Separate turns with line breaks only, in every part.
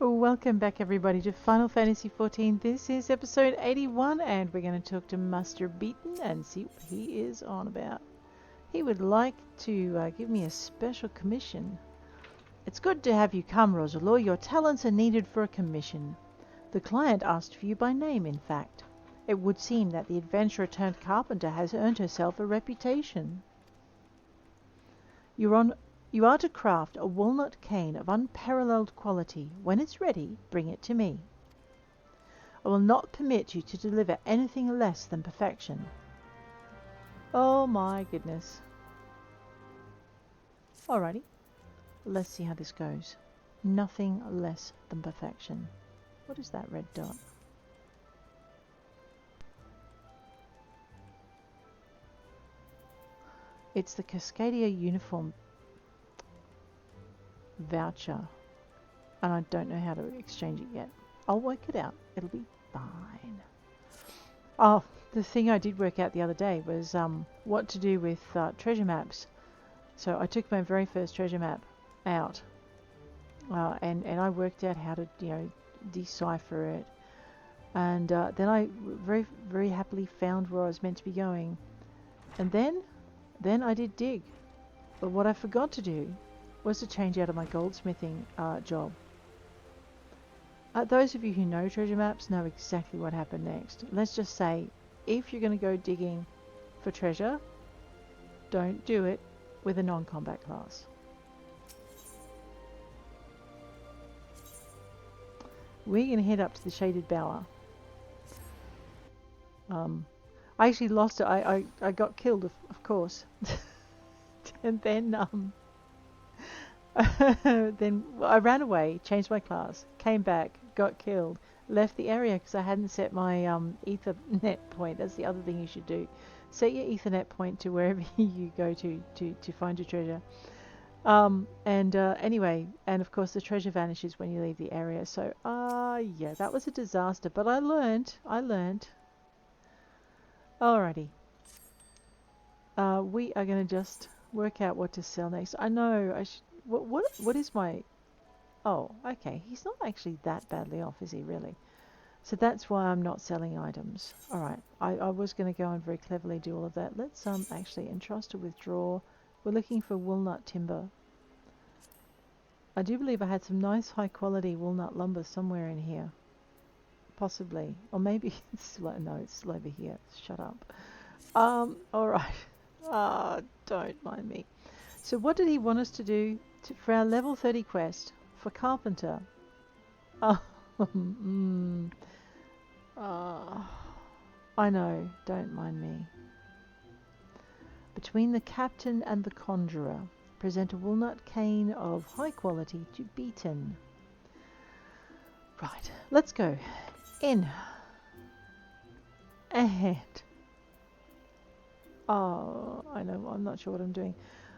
Welcome back everybody to Final Fantasy XIV. This is episode 81 and we're going to talk to Master Beaton and see what he is on about. He would like to give me a special commission. It's good to have you come, Roselore. Your talents are needed for a commission. The client asked for you by name, in fact. It would seem that the adventurer turned carpenter has earned herself a reputation. You are to craft a walnut cane of unparalleled quality. When it's ready, bring it to me. I will not permit you to deliver anything less than perfection. Oh my goodness. Alrighty, let's see how this goes. Nothing less than perfection. What is that red dot? It's the Cascadia uniform voucher, and I don't know how to exchange it yet. I'll work it out. It'll be fine. Oh, the thing I did work out the other day was what to do with treasure maps. So I took my very first treasure map out, and I worked out how to decipher it, and then I very happily found where I was meant to be going, and then I did dig. But what I forgot to do was to change out of my goldsmithing job. Those of you who know treasure maps know exactly what happened next. Let's just say, if you're going to go digging for treasure, don't do it with a non-combat class. We're going to head up to the Shaded Bower. I actually lost it. I got killed, of course. And then then I ran away, changed my class, came back, got killed, left the area because I hadn't set my Ethernet point. That's the other thing you should do. Set your Ethernet point to wherever you go to find your treasure. Anyway, and of course the treasure vanishes when you leave the area. So, yeah, that was a disaster, but I learned. Alrighty. We are going to just work out what to sell next. I know I should. What is my... Oh, okay. He's not actually that badly off, is he really? So that's why I'm not selling items. Alright. I was going to go and very cleverly do all of that. Let's actually entrust to withdraw. We're looking for walnut timber. I do believe I had some nice high quality walnut lumber somewhere in here. Possibly. Or maybe it's... No, it's still over here. Shut up. Alright. Don't mind me. So what did he want us to do for our level 30 quest for carpenter? I know, don't mind me. Between the captain and the conjurer, present a walnut cane of high quality to Beaton. Right, let's go. In. And... Oh, I know, I'm not sure what I'm doing.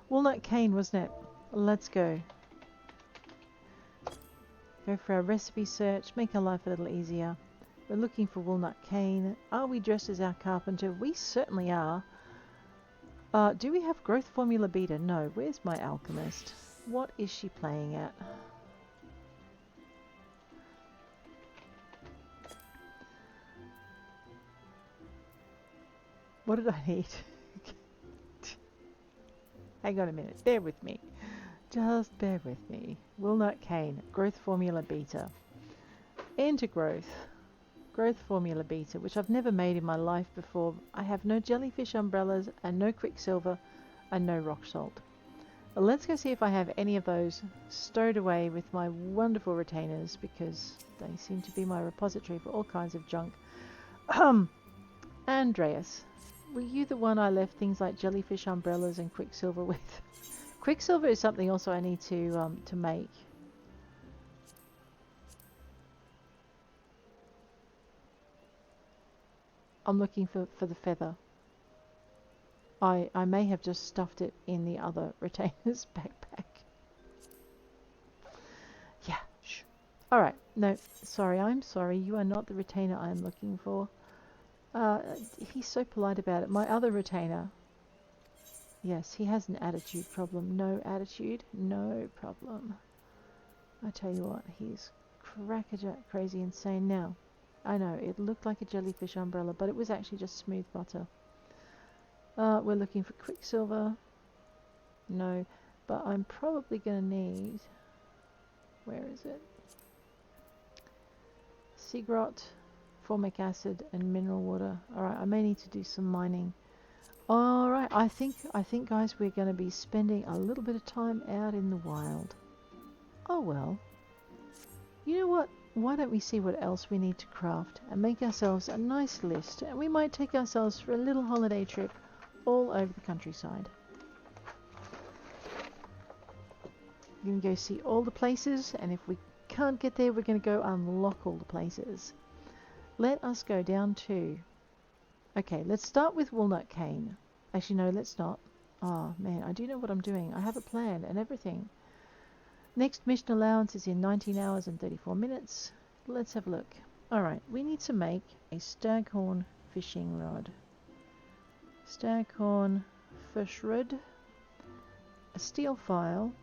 Walnut cane, wasn't it? Let's go. Go for our recipe search, make our life a little easier. We're looking for walnut cane. Are we dressed as our carpenter? We certainly are. Do we have growth formula beta? No. Where's my alchemist? What is she playing at? What did I need? Hang on a minute. Bear with me. Just bear with me. Walnut cane. Growth formula beta. Enter growth. Growth formula beta, which I've never made in my life before. I have no jellyfish umbrellas and no quicksilver and no rock salt. Well, let's go see if I have any of those stowed away with my wonderful retainers, because they seem to be my repository for all kinds of junk. Andreas, were you the one I left things like jellyfish umbrellas and quicksilver with? Quicksilver is something also I need to make. I'm looking for the feather. I may have just stuffed it in the other retainer's backpack. Yeah, shh. Alright, no, sorry, I'm sorry. You are not the retainer I am looking for. He's so polite about it. My other retainer. Yes, he has an attitude problem. No attitude, no problem. I tell you what, he's crazy insane now. I know, it looked like a jellyfish umbrella, but it was actually just smooth butter. We're looking for quicksilver. No, but I'm probably going to need... Where is it? Seagrot, formic acid, and mineral water. Alright, I may need to do some mining. Alright, I think guys, we're going to be spending a little bit of time out in the wild. Oh well. You know what? Why don't we see what else we need to craft and make ourselves a nice list, and we might take ourselves for a little holiday trip all over the countryside. We're going to go see all the places, and if we can't get there, we're going to go unlock all the places. Let us go down to... Okay, let's start with walnut cane. Actually, no, let's not. Oh, man, I do know what I'm doing. I have a plan and everything. Next mission allowance is in 19 hours and 34 minutes. Let's have a look. Alright, we need to make a staghorn fishing rod. Staghorn fish rod. A steel file.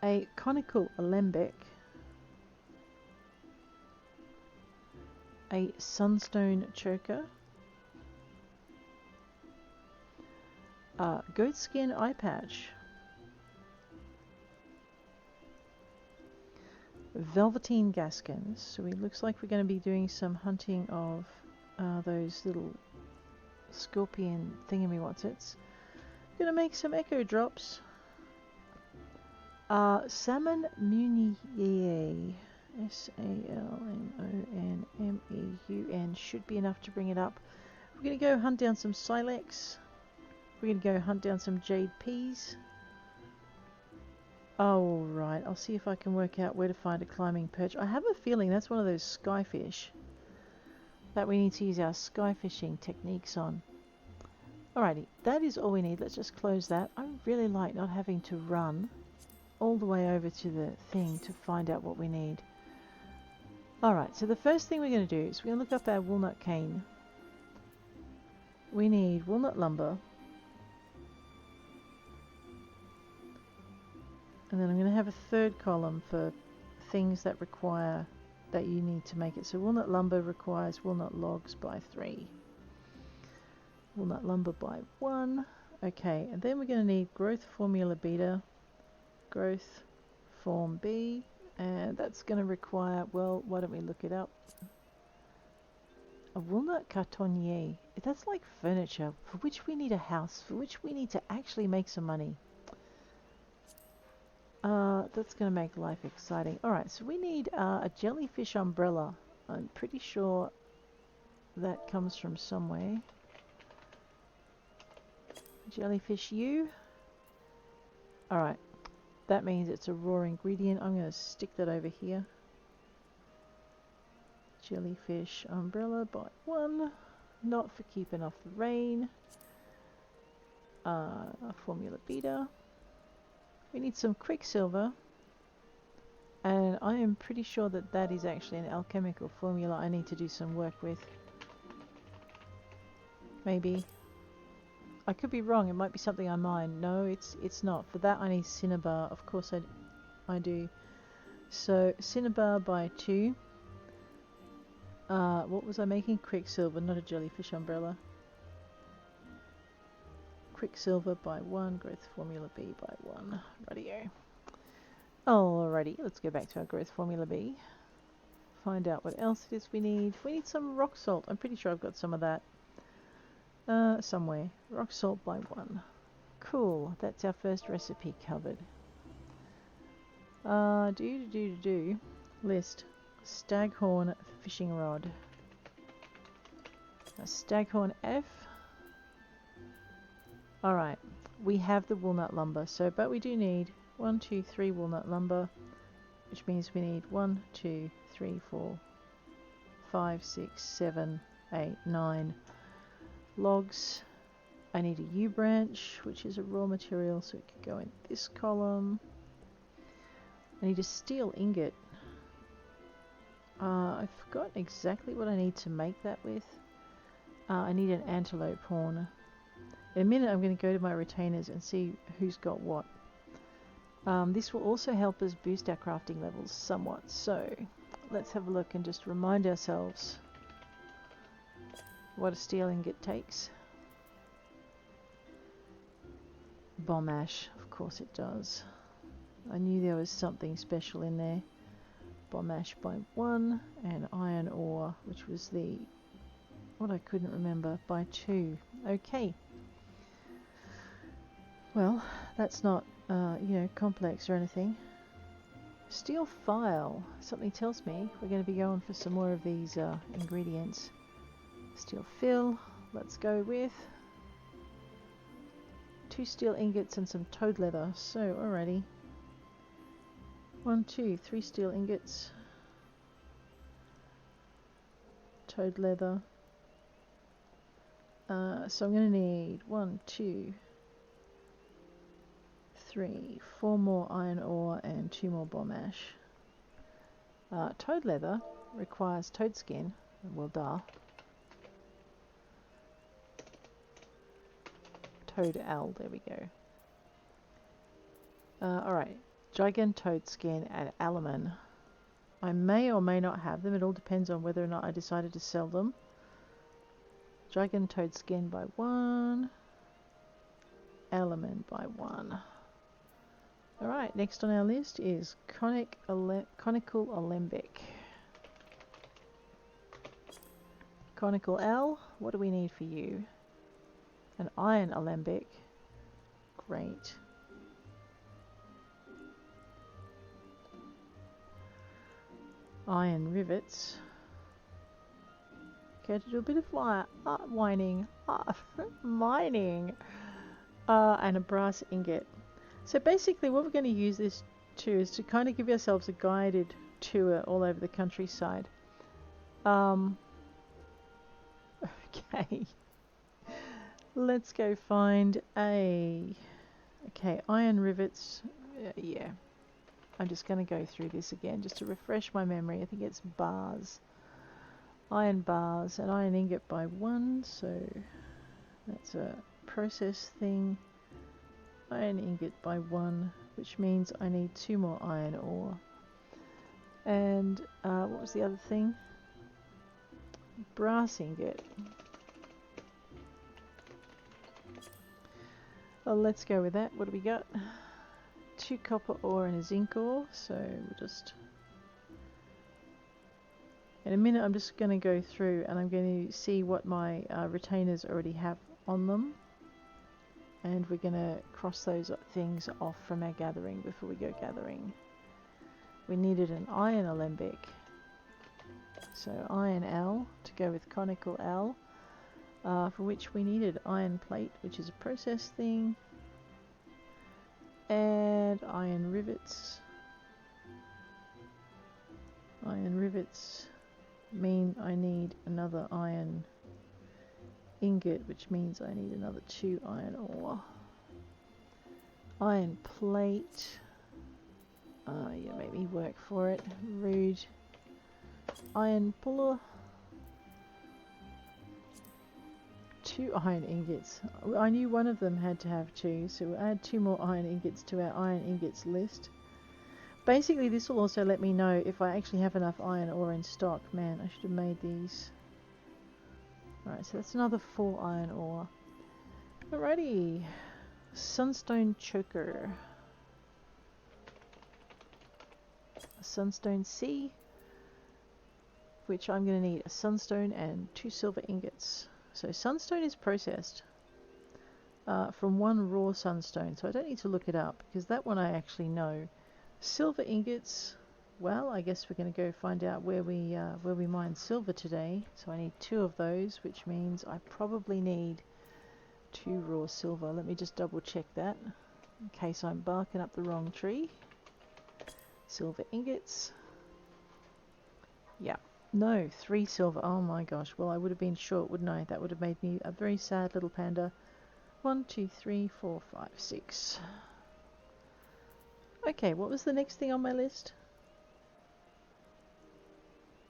A conical alembic. A sunstone choker. Goatskin eye patch. Velveteen gaskins. So it looks like we're going to be doing some hunting of those little scorpion thingamywhatsits. Gonna make some echo drops. Salmon Munier. SALMONMEUN should be enough to bring it up. We're going to go hunt down some silex. We're going to go hunt down some jade peas. Oh, right. I'll see if I can work out where to find a climbing perch. I have a feeling that's one of those skyfish that we need to use our skyfishing techniques on. Alrighty, that is all we need. Let's just close that. I really like not having to run all the way over to the thing to find out what we need. Alright, so the first thing we're going to do is we're going to look up our walnut cane. We need walnut lumber. And then I'm going to have a third column for things that require that you need to make it. So walnut lumber requires walnut logs by 3. Walnut lumber by 1. Okay, and then we're going to need growth formula beta, growth form B, and that's going to require, well, why don't we look it up? A walnut cartonnier. That's like furniture, for which we need a house, for which we need to actually make some money. That's going to make life exciting. Alright, so we need a jellyfish umbrella. I'm pretty sure that comes from somewhere. Jellyfish U. Alright, that means it's a raw ingredient. I'm going to stick that over here. Jellyfish umbrella by 1. Not for keeping off the rain. Formula beta. We need some quicksilver. And I am pretty sure that that is actually an alchemical formula I need to do some work with. Maybe. I could be wrong. It might be something I mine. No, it's not. For that I need cinnabar. Of course I do. So cinnabar by 2. What was I making? Quicksilver, not a jellyfish umbrella. Quicksilver by 1. Growth formula B by 1. Radio. Alrighty, let's go back to our growth formula B. Find out what else it is we need. We need some rock salt. I'm pretty sure I've got some of that. Somewhere. Rock salt by 1. Cool. That's our first recipe covered. List. Staghorn fishing rod. A staghorn F. Alright. We have the walnut lumber, but we do need 1, 2, 3 walnut lumber, which means we need 1, 2, 3, 4, 5, 6, 7, 8, 9 logs. I need a U branch, which is a raw material, so it could go in this column. I need a steel ingot. I forgot exactly what I need to make that with. I need an antelope horn. In a minute I'm going to go to my retainers and see who's got what. This will also help us boost our crafting levels somewhat. So let's have a look and just remind ourselves what a steel ingot takes. Bomb ash, of course it does. I knew there was something special in there. Bomb ash by 1 and iron ore, which was the what I couldn't remember, by 2. Okay. Well, that's not complex or anything. Steel file. Something tells me we're going to be going for some more of these ingredients. Steel fill. Let's go with 2 steel ingots and some toad leather. So, alrighty. 1, 2, 3 steel ingots. Toad leather. So I'm going to need 1, 2, 3, 4 more iron ore and 2 more bomb ash. Toad leather requires toad skin. Well, duh. Toad L, there we go. Alright, gigant toad skin and alumine. I may or may not have them. It all depends on whether or not I decided to sell them. Gigant toad skin by 1. Alumine by 1. Alright, next on our list is conical alembic. Conical L, what do we need for you? An iron alembic. Great. Iron rivets. Okay, to do a bit of mining. And a brass ingot. So basically what we're going to use this to is to kind of give ourselves a guided tour all over the countryside. Okay. Let's go find a... Okay, iron rivets. Yeah. I'm just going to go through this again just to refresh my memory. I think it's bars. Iron bars, an iron ingot by 1, so that's a process thing. Iron ingot by 1, which means I need 2 more iron ore. And what was the other thing? Brass ingot. Well, let's go with that. What do we got? 2 copper ore and a zinc ore, so we'll just... In a minute I'm just going to go through and I'm going to see what my retainers already have on them. And we're going to cross those things off from our gathering before we go gathering. We needed an iron alembic. So iron L to go with conical L. For which we needed iron plate, which is a process thing. And iron rivets. Iron rivets mean I need another iron ingot, which means I need another 2 iron ore. Iron plate. You make me work for it. Rude. Iron puller. 2 iron ingots. I knew one of them had to have 2, so we'll add 2 more iron ingots to our iron ingots list. Basically, this will also let me know if I actually have enough iron ore in stock. Man, I should have made these. Alright, so that's another 4 iron ore. Alrighty. Sunstone choker. Sunstone C, which I'm going to need a sunstone and 2 silver ingots. So sunstone is processed from 1 raw sunstone, so I don't need to look it up because that one I actually know. Silver ingots, well, I guess we're going to go find out where we mine silver today. So I need 2 of those, which means I probably need 2 raw silver. Let me just double check that in case I'm barking up the wrong tree. Silver ingots. Yeah. No, 3 silver. Oh my gosh. Well, I would have been short, wouldn't I? That would have made me a very sad little panda. 1, 2, 3, 4, 5, 6. Okay, what was the next thing on my list?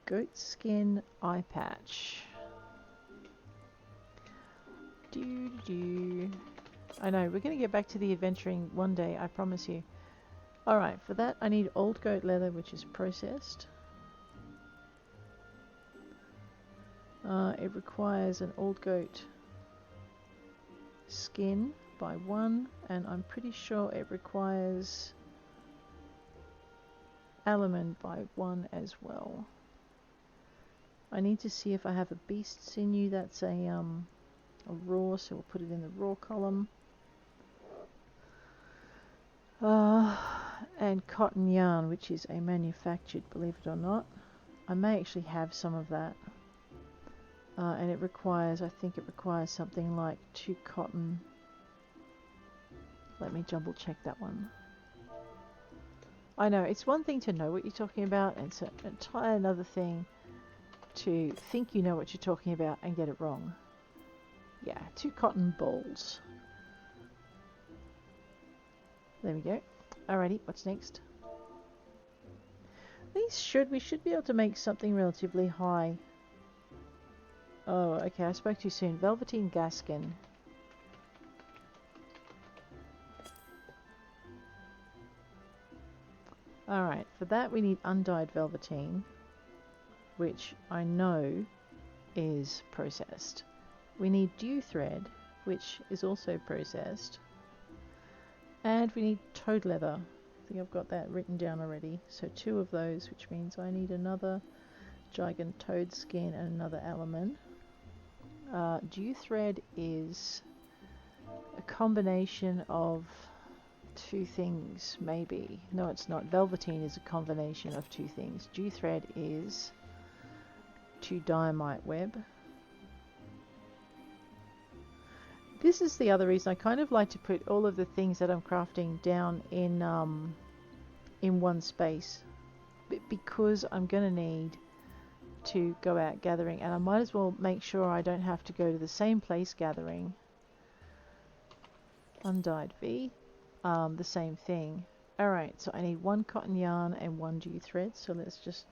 Goat skin eye patch. I know, we're going to get back to the adventuring one day, I promise you. Alright, for that I need old goat leather, which is processed. It requires an old goat skin by 1, and I'm pretty sure it requires alum by 1 as well. I need to see if I have a beast sinew. That's a raw, so we'll put it in the raw column. And cotton yarn, which is a manufactured, believe it or not. I may actually have some of that. And it requires, I think it requires something like 2 cotton. Let me double check that one. I know, it's one thing to know what you're talking about, and it's an entire another thing to think you know what you're talking about and get it wrong. Yeah, 2 cotton balls. There we go. Alrighty, what's next? We should be able to make something relatively high. Oh, okay, I spoke too soon. Velveteen gaskin. Alright, for that we need undyed velveteen, which I know is processed. We need dew thread, which is also processed. And we need toad leather. I think I've got that written down already. So 2 of those, which means I need another gigant toad skin and another alum. Dew thread is a combination of 2 things, maybe. No, it's not. Velveteen is a combination of 2 things. Dew thread is 2 diamite web. This is the other reason I kind of like to put all of the things that I'm crafting down in one space, because I'm going to need to go out gathering, and I might as well make sure I don't have to go to the same place gathering. Undyed V, the same thing. Alright, so I need 1 cotton yarn and 1 dew thread, so let's just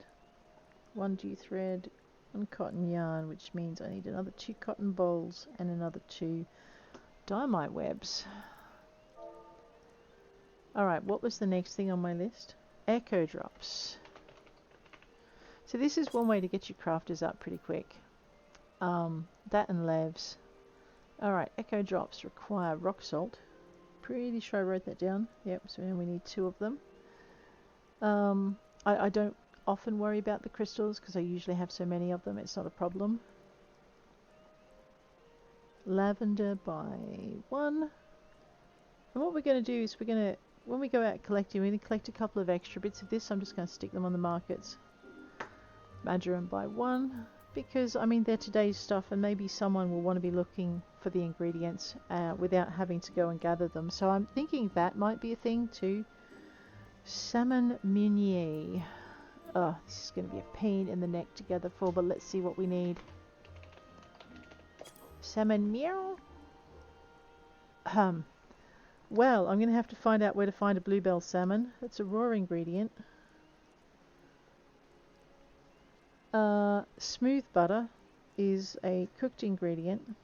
1 dew thread, 1 cotton yarn, which means I need another 2 cotton balls and another 2 diamite webs. Alright, what was the next thing on my list? Echo drops. So this is one way to get your crafters up pretty quick. That and leves. Alright, echo drops require rock salt. Pretty sure I wrote that down. Yep, so now we need 2 of them. I don't often worry about the crystals because I usually have so many of them, it's not a problem. Lavender by 1. And what we're going to do is we're going to, when we go out collecting, we're going to collect a couple of extra bits of this. I'm just going to stick them on the markets. Marjoram by 1, because I mean they're today's stuff, and maybe someone will want to be looking for the ingredients without having to go and gather them. So I'm thinking that might be a thing too. Salmon Meunier. Oh, this is going to be a pain in the neck to gather for, but let's see what we need. Salmon meow. Well, I'm going to have to find out where to find a bluebell salmon. That's a raw ingredient. Smooth butter is a cooked ingredient.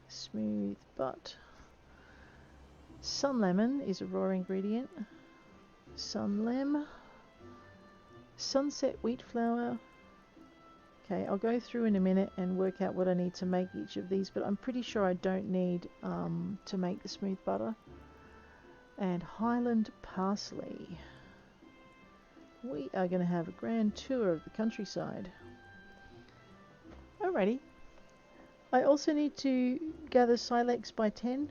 Smooth butt. Sun lemon is a raw ingredient. Sun lem. Sunset wheat flour. Okay, I'll go through in a minute and work out what I need to make each of these, but I'm pretty sure I don't need to make the smooth butter. And Highland parsley. We are going to have a grand tour of the countryside. Alrighty. I also need to gather silex by 10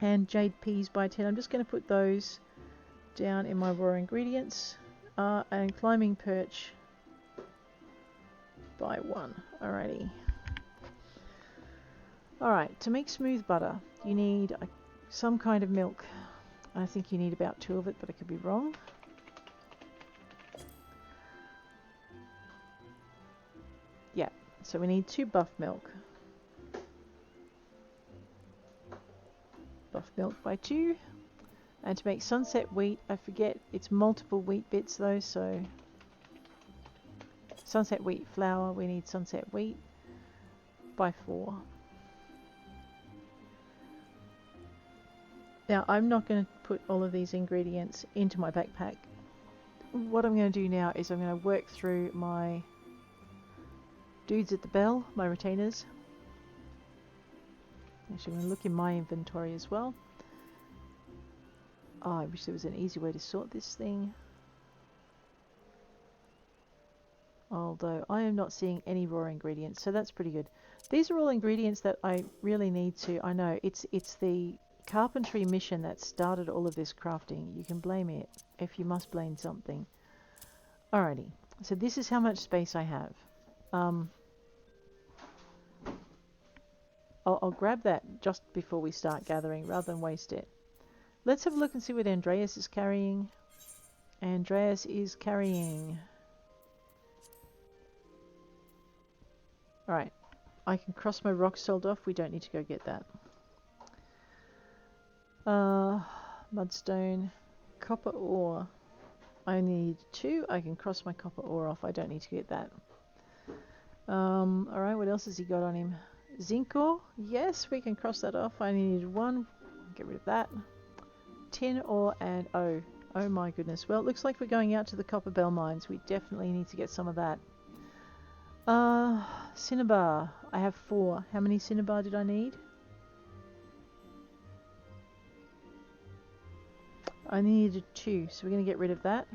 and jade peas by 10. I'm just going to put those down in my raw ingredients. And climbing perch by 1. Alrighty. Alright, to make smooth butter, you need some kind of milk. I think you need about 2 of it, but I could be wrong. Yeah, so we need 2 buff milk. Buff milk by 2. And to make sunset wheat, I forget it's multiple wheat bits though, so sunset wheat flour, we need sunset wheat by 4. Now I'm not going to put all of these ingredients into my backpack. What I'm going to do now is I'm going to work through my dudes at the bell, my retainers. Actually, I'm going to look in my inventory as well. Oh, I wish there was an easy way to sort this thing. Although I am not seeing any raw ingredients, so that's pretty good. These are all ingredients that I really need to... I know, it's the carpentry mission that started all of this crafting. You can blame it if you must blame something. Alrighty, so this is how much space I have. I'll grab that just before we start gathering rather than waste it. Let's have a look and see what Andreas is carrying. Andreas is carrying... Alright, I can cross my rock salt off. We don't need to go get that. Mudstone, copper ore. I need 2. I can cross my copper ore off. I don't need to get that. Alright, what else has he got on him? Zinc ore? Yes, we can cross that off. I needed 1. Get rid of that. Tin ore and oh my goodness. Well, it looks like we're going out to the copper bell mines. We definitely need to get some of that. Cinnabar. I have 4. How many cinnabar did I need? I needed 2, so we're going to get rid of that.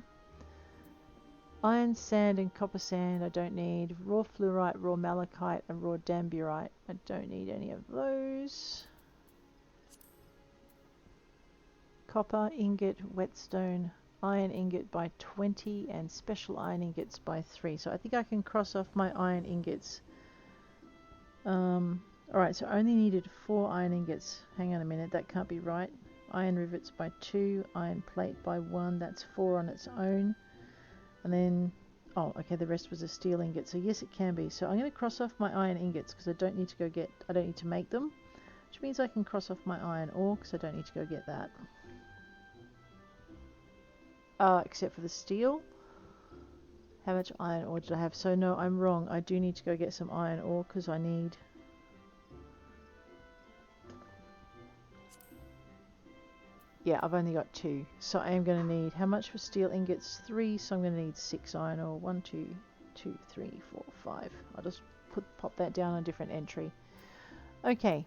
Iron sand and copper sand I don't need. Raw fluorite, raw malachite and raw damburite. I don't need any of those. Copper ingot, whetstone, iron ingot by 20 and special iron ingots by 3. So I think I can cross off my iron ingots. Alright, so I only needed 4 iron ingots. Hang on a minute, that can't be right. Iron rivets by 2, iron plate by 1. That's 4 on its own. And then, oh, okay, the rest was a steel ingot. So yes, it can be. So I'm going to cross off my iron ingots because I don't need to make them. Which means I can cross off my iron ore because I don't need to go get that. Except for the steel. How much iron ore did I have? So no, I'm wrong. I do need to go get some iron ore because I need... Yeah, I've only got 2. So I am going to need... How much for steel ingots? 3. So I'm going to need 6 iron ore. 1, 2, 2, 3, 4, 5. I'll just pop that down on a different entry. Okay.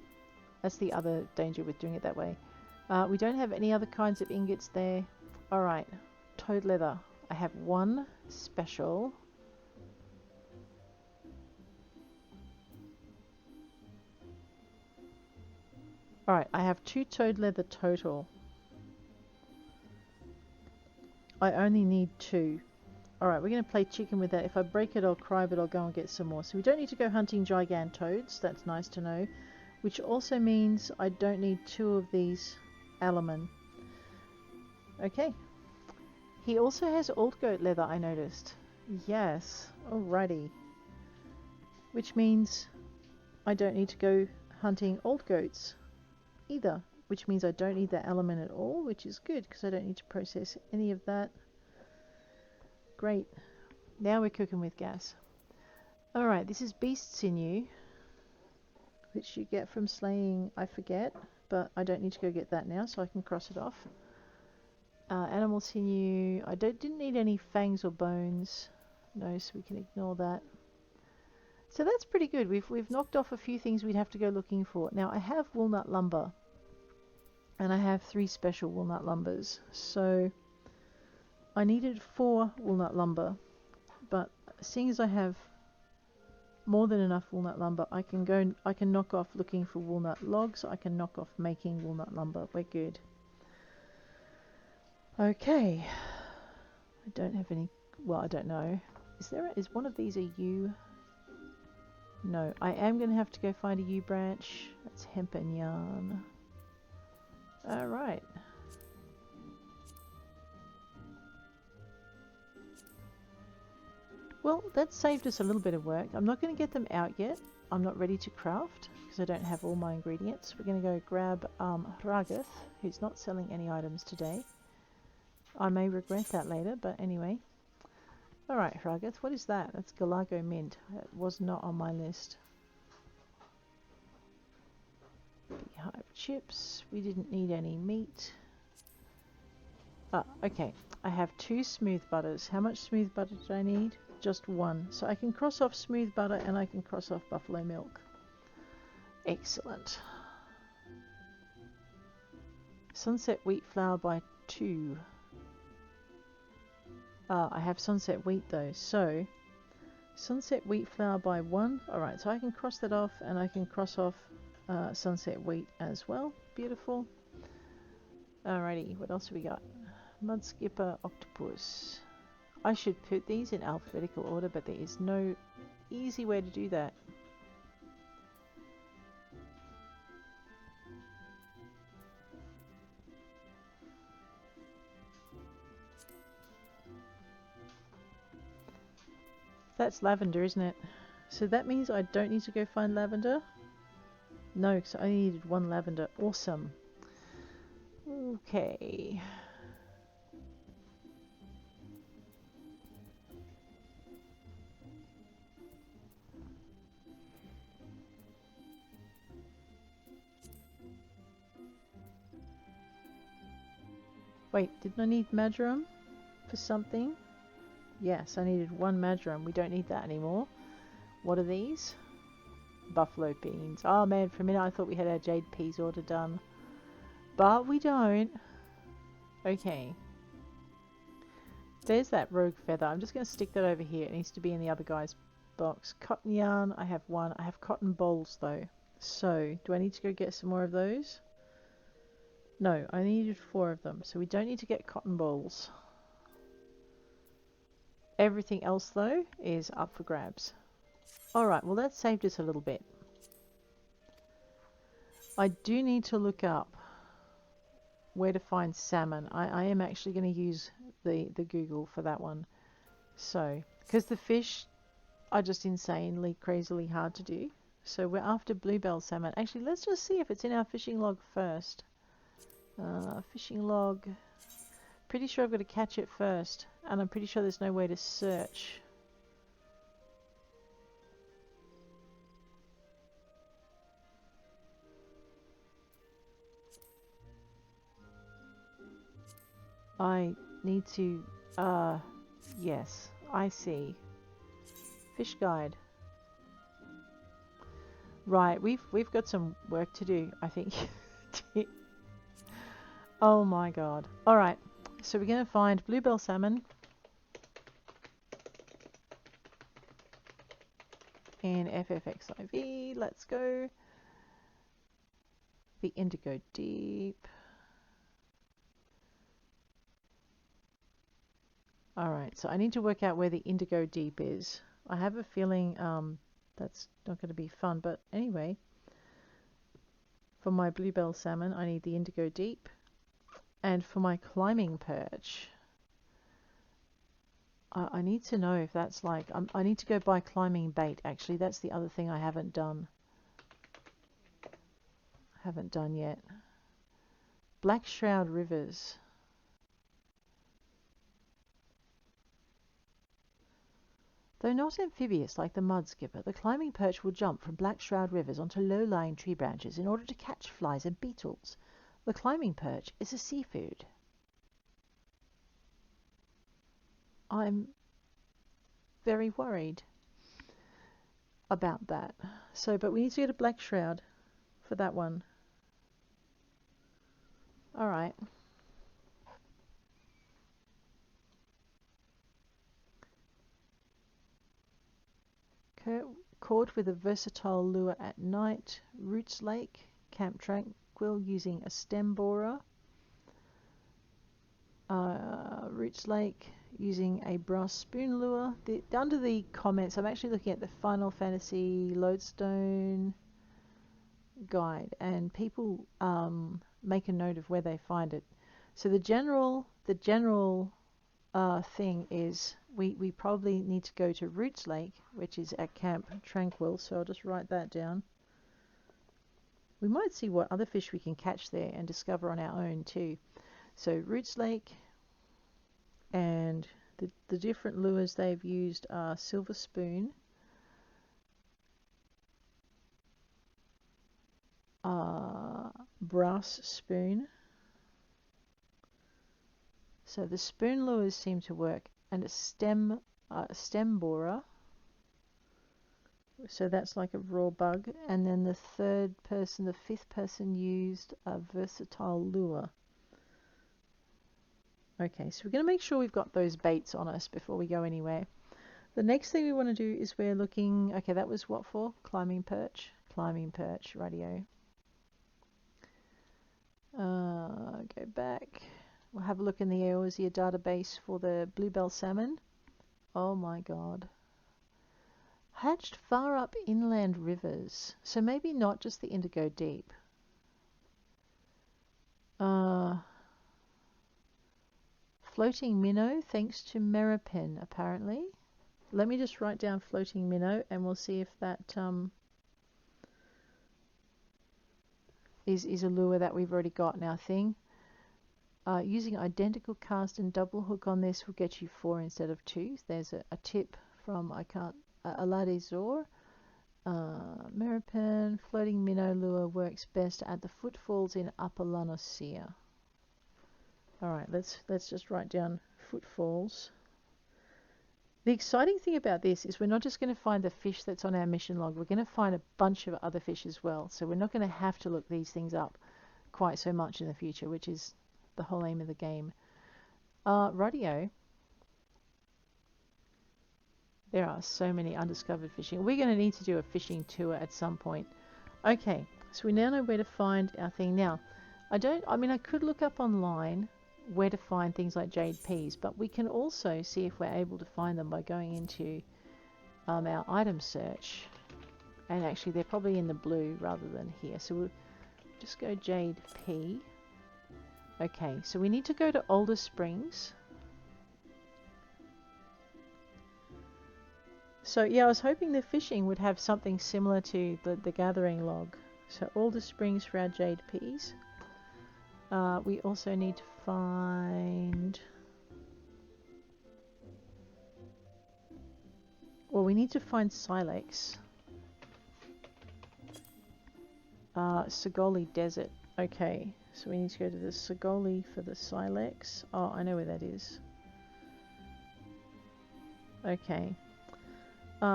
That's the other danger with doing it that way. We don't have any other kinds of ingots there. Alright. Toad leather. I have 1 special. Alright, I have 2 toad leather total. I only need 2. Alright, we're going to play chicken with that. If I break it, I'll cry, but I'll go and get some more. So we don't need to go hunting gigantoads. That's nice to know. Which also means I don't need 2 of these alaman. Okay. He also has old goat leather, I noticed. Yes. Alrighty. Which means I don't need to go hunting old goats either. Which means I don't need that alaman at all, which is good because I don't need to process any of that. Great. Now we're cooking with gas. Alright, this is beast sinew, which you get from slaying, I forget, but I don't need to go get that now, so I can cross it off. Animal sinew, I didn't need any fangs or bones. No, so we can ignore that. So that's pretty good. We've knocked off a few things we'd have to go looking for. Now I have walnut lumber. And I have 3 special walnut lumbers. So I needed 4 walnut lumber. But seeing as I have more than enough walnut lumber, I can knock off looking for walnut logs. I can knock off making walnut lumber. We're good. Okay. I don't have any... Well, I don't know. Is one of these a yew? No. I am going to have to go find a yew branch. That's hemp and yarn. Alright. Well, that saved us a little bit of work. I'm not going to get them out yet. I'm not ready to craft because I don't have all my ingredients. We're going to go grab Hragath, who's not selling any items today. I may regret that later, but anyway. Alright, Hragath, what is that? That's Galago mint. That was not on my list. Beehive chips. We didn't need any meat. Ah, okay. I have 2 smooth butters. How much smooth butter do I need? Just 1. So I can cross off smooth butter and I can cross off buffalo milk. Excellent. Sunset wheat flour by 2. I have sunset wheat though, so sunset wheat flour by 1. Alright, so I can cross that off and I can cross off sunset wheat as well. Beautiful. Alrighty, what else have we got? Mud skipper octopus. I should put these in alphabetical order, but there is no easy way to do that. That's lavender, isn't it? So that means I don't need to go find lavender? No, because I needed 1 lavender. Awesome. Okay. Wait, didn't I need marjoram for something? Yes, I needed 1 marjoram. We don't need that anymore. What are these? Buffalo beans. Oh man, for a minute I thought we had our jade peas order done. But we don't. Okay. There's that rogue feather. I'm just going to stick that over here. It needs to be in the other guy's box. Cotton yarn, I have 1. I have cotton balls though. So, do I need to go get some more of those? No, I needed 4 of them. So we don't need to get cotton balls. Everything else though is up for grabs. Alright, well that saved us a little bit. I do need to look up where to find salmon. I am actually going to use the Google for that one. So, because the fish are just insanely, crazily hard to do. So we're after bluebell salmon. Actually, let's just see if it's in our fishing log first. Fishing log. Pretty sure I've got to catch it first. And I'm pretty sure there's no way to search. I need to, yes, I see. Fish guide. Right, we've got some work to do, I think. Oh my god. Alright, so we're going to find bluebell salmon in FFXIV. Let's go. The indigo deep. Alright, so I need to work out where the indigo deep is. I have a feeling that's not going to be fun, but anyway. For my bluebell salmon, I need the indigo deep. And for my climbing perch, I need to know if that's like... I need to go buy climbing bait, actually. That's the other thing I haven't done. Haven't done yet. Black Shroud Rivers. Though not amphibious like the mud skipper, the climbing perch will jump from black shroud rivers onto low-lying tree branches in order to catch flies and beetles. The climbing perch is a seafood. I'm very worried about that. So, but we need to get a black shroud for that one. Alright. Caught with a versatile lure at night. Roots Lake. Camp Tranquil using a stem borer. Roots Lake using a brass spoon lure. Under the comments, I'm actually looking at the Final Fantasy Lodestone guide, and people make a note of where they find it. So the general thing is we probably need to go to Roots Lake, which is at Camp Tranquil. So I'll just write that down. We might see what other fish we can catch there and discover on our own too. So Roots Lake, and the different lures they've used are silver spoon, brass spoon, So the spoon lures seem to work, and a stem borer. So that's like a raw bug. And then the fifth person used a versatile lure. Okay, so we're going to make sure we've got those baits on us before we go anywhere. The next thing we want to do is we're looking, okay, that was what for? Climbing perch, radio. Go back. We'll have a look in the Eosia database for the bluebell salmon. Oh my god. Hatched far up inland rivers, so maybe not just the Indigo Deep. Floating minnow, thanks to Meripin, apparently. Let me just write down floating minnow, and we'll see if that is a lure that we've already got in our thing. Using identical cast and double hook on this will get you 4 instead of 2. There's a tip from Aladizor. Meripin floating minnow lure works best at the footfalls in Upper Lanosea. Alright, let's just write down footfalls. The exciting thing about this is we're not just going to find the fish that's on our mission log, we're going to find a bunch of other fish as well. So we're not going to have to look these things up quite so much in the future, which is the whole aim of the game. Radio. There are so many undiscovered fishing. We're going to need to do a fishing tour at some point. Okay, so we now know where to find our thing. Now, I could look up online where to find things like jade peas, but we can also see if we're able to find them by going into our item search. And actually, they're probably in the blue rather than here. So we'll just go jade pea. Okay, so we need to go to Alder Springs. So yeah, I was hoping the fishing would have something similar to the gathering log. So Alder Springs for our jade peas. We also need to find... Well, we need to find silex. Sagoli Desert. Okay, so we need to go to the Sagoli for the silex. Oh, I know where that is. Okay.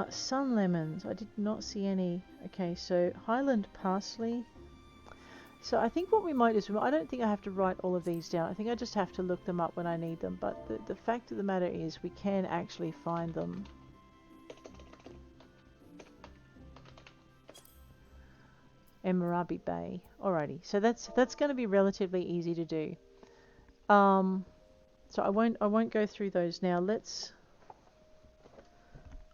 Sun lemons. I did not see any. Okay, so Highland parsley. So I think what we might do is, I don't think I have to write all of these down. I think I just have to look them up when I need them. But the fact of the matter is we can actually find them. In Moraby Bay. Alrighty, so that's going to be relatively easy to do. So I won't go through those now.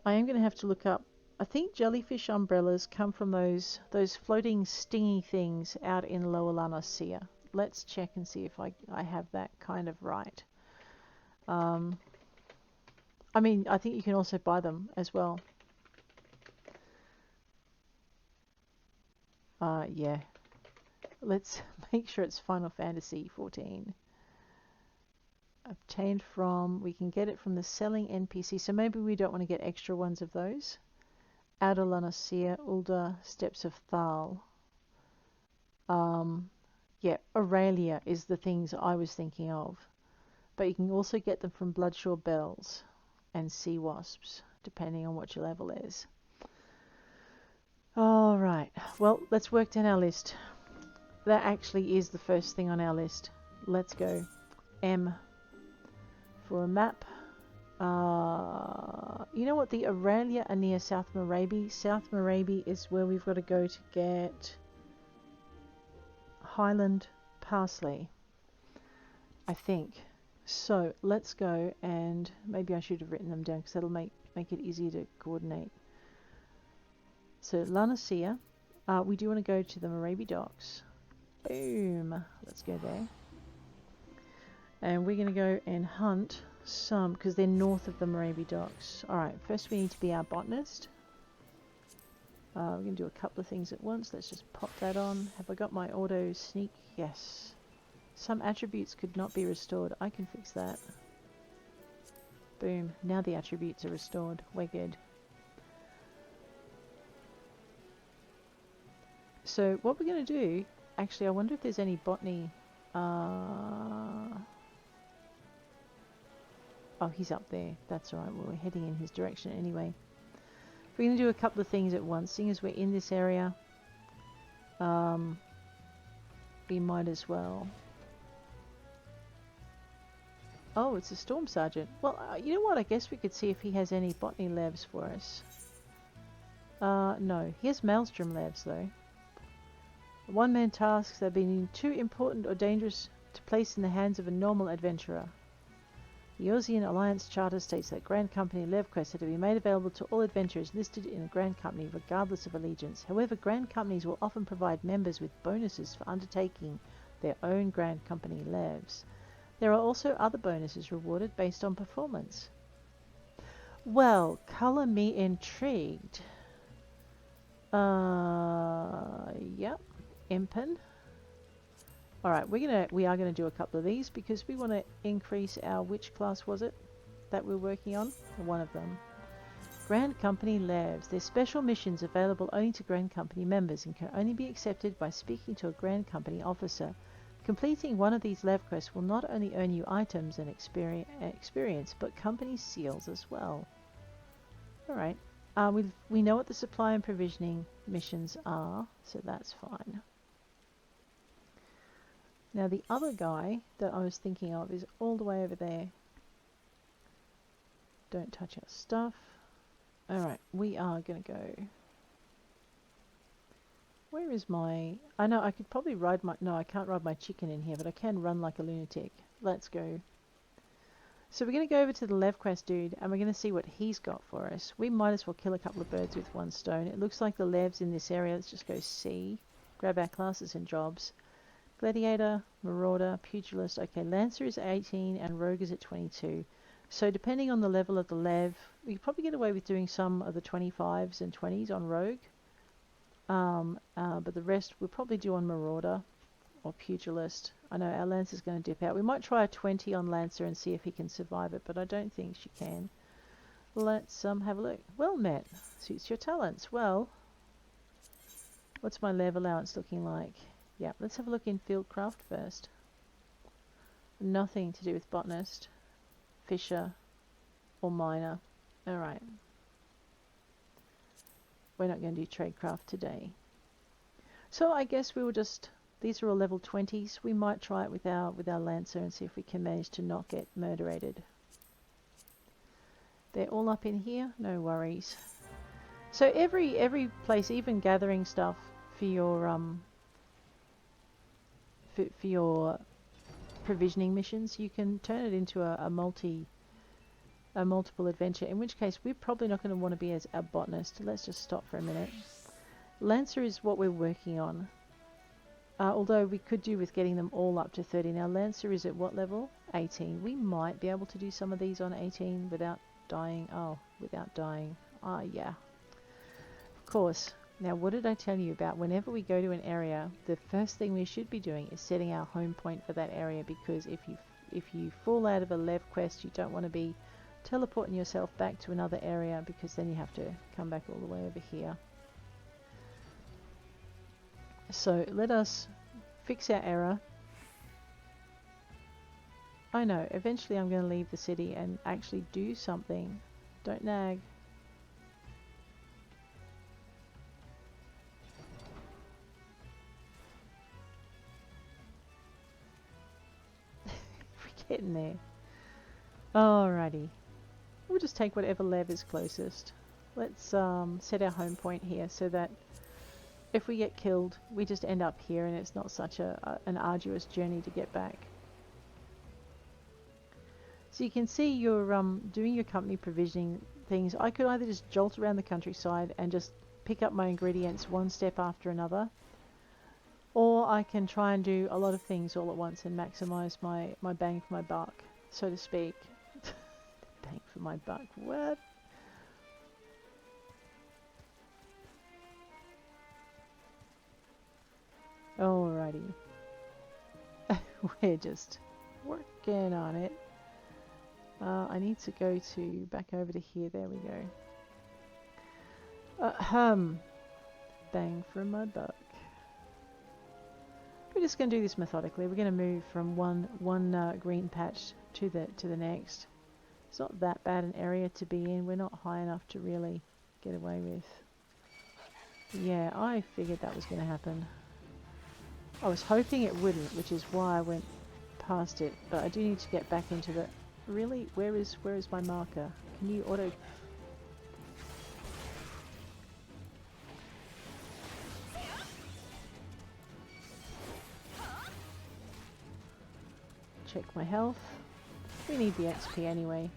I am going to have to look up. I think jellyfish umbrellas come from those floating stingy things out in Lower Lanosea. Let's check and see if I have that kind of right. I think you can also buy them as well. Yeah. Let's make sure it's Final Fantasy 14. Obtained from, we can get it from the selling NPC, so maybe we don't want to get extra ones of those. Outer Lanosea, Ulda, Steps of Thal. Yeah, Aurelia is the things I was thinking of. But you can also get them from Bloodshore Bells and Sea Wasps, depending on what your level is. Alright, well, let's work down our list. That actually is the first thing on our list. Let's go. M for a map. You know what? The Aurelia are near South Moraby. South Moraby is where we've got to go to get Highland parsley, I think. So let's go, and maybe I should have written them down because that'll make it easier to coordinate. So Lanosea, we do want to go to the Moraby docks. Boom. Let's go there. And we're going to go and hunt some, because they're north of the Moraby docks. Alright, first we need to be our botanist. We're going to do a couple of things at once. Let's just pop that on. Have I got my auto sneak? Yes. Some attributes could not be restored. I can fix that. Boom. Now the attributes are restored. We're good. So what we're going to do... Actually, I wonder if there's any botany... Oh, he's up there. That's all right. Well, we're heading in his direction anyway. We're going to do a couple of things at once. Seeing as we're in this area, we might as well. Oh, it's a Storm Sergeant. Well, you know what? I guess we could see if he has any botany leves for us. No. He has Maelstrom leves, though. One-man tasks that have been too important or dangerous to place in the hands of a normal adventurer. The Aussian Alliance Charter states that Grand Company Leve quests are to be made available to all adventurers listed in a Grand Company, regardless of allegiance. However, Grand Companies will often provide members with bonuses for undertaking their own Grand Company Leves. There are also other bonuses rewarded based on performance. Well, colour me intrigued. Yep. Impin. Alright, we are gonna do a couple of these because we want to increase our, which class was it that we're working on? One of them. Grand Company Leves. They're special missions available only to Grand Company members and can only be accepted by speaking to a Grand Company officer. Completing one of these Leve quests will not only earn you items and experience, but company seals as well. Alright. We know what the supply and provisioning missions are, so that's fine. Now the other guy that I was thinking of is all the way over there. Don't touch our stuff. Alright, we are going to go. Where is my... I know I could probably ride my... No, I can't ride my chicken in here, but I can run like a lunatic. Let's go. So we're going to go over to the Leve quest dude, and we're going to see what he's got for us. We might as well kill a couple of birds with one stone. It looks like the Leves in this area. Let's just go see. Grab our classes and jobs. Gladiator, Marauder, Pugilist. Okay, Lancer is 18 and Rogue is at 22. So depending on the level of the Leve, we could probably get away with doing some of the 25s and 20s on Rogue. But the rest we'll probably do on Marauder or Pugilist. I know our Lancer's going to dip out. We might try a 20 on Lancer and see if he can survive it, but I don't think she can. Let's have a look. Well met. Suits your talents. Well, what's my Leve allowance looking like? Yeah, let's have a look in Fieldcraft first. Nothing to do with Botanist, Fisher, or Miner. Alright. We're not going to do Tradecraft today. So I guess we will just... These are all level 20s. We might try it with our Lancer and see if we can manage to not get murderated. They're all up in here. No worries. So every place, even gathering stuff for your provisioning missions, you can turn it into a multiple adventure, in which case we're probably not going to want to be as a botanist. Let's just stop for a minute. Lancer is what we're working on, although we could do with getting them all up to 30. Now Lancer is at what level? 18. We might be able to do some of these on 18 without dying. Oh, without dying. Ah, yeah, of course. Now, what did I tell you about whenever we go to an area, the first thing we should be doing is setting our home point for that area, because if you fall out of a Leve quest, you don't want to be teleporting yourself back to another area, because then you have to come back all the way over here. So let us fix our error. I know, eventually I'm going to leave the city and actually do something. Don't nag. We're getting there. Alrighty. We'll just take whatever Leve is closest. Let's set our home point here so that if we get killed, we just end up here and it's not such an arduous journey to get back. So you can see you're doing your company provisioning things. I could either just jolt around the countryside and just pick up my ingredients one step after another, or I can try and do a lot of things all at once and maximize my bang for my buck, so to speak. Bang for my buck, what? Alrighty. We're just working on it. I need to go back over to here. There we go. Bang for my buck. We're just going to do this methodically. We're going to move from one green patch to the next. It's not that bad an area to be in. We're not high enough to really get away with. Yeah, I figured that was going to happen. I was hoping it wouldn't, which is why I went past it. But I do need to get back into the... Really? Where is my marker? Can you auto... Check my health. We need the XP anyway.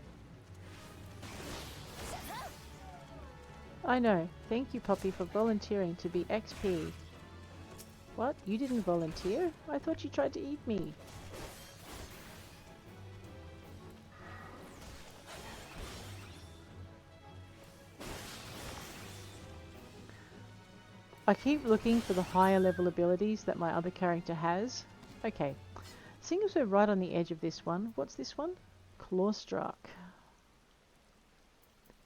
I know. Thank you, Poppy, for volunteering to be XP. What? You didn't volunteer? I thought you tried to eat me. I keep looking for the higher level abilities that my other character has. Okay. Seeing as we're right on the edge of this one, what's this one? Clawstruck.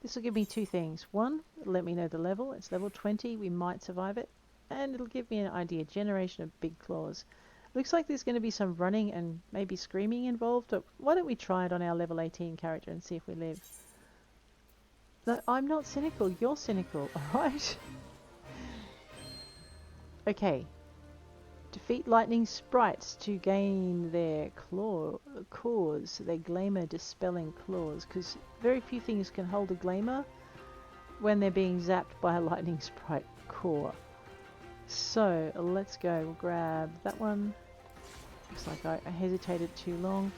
This will give me two things. One, it'll let me know the level. It's level 20. We might survive it. And it'll give me an idea. Generation of big claws. Looks like there's going to be some running and maybe screaming involved. But why don't we try it on our level 18 character and see if we live? No, I'm not cynical. You're cynical, alright? Okay. Defeat lightning sprites to gain their claws, their glamour dispelling claws, because very few things can hold a glamour when they're being zapped by a lightning sprite core. So let's go. We'll grab that one. Looks like I hesitated too long.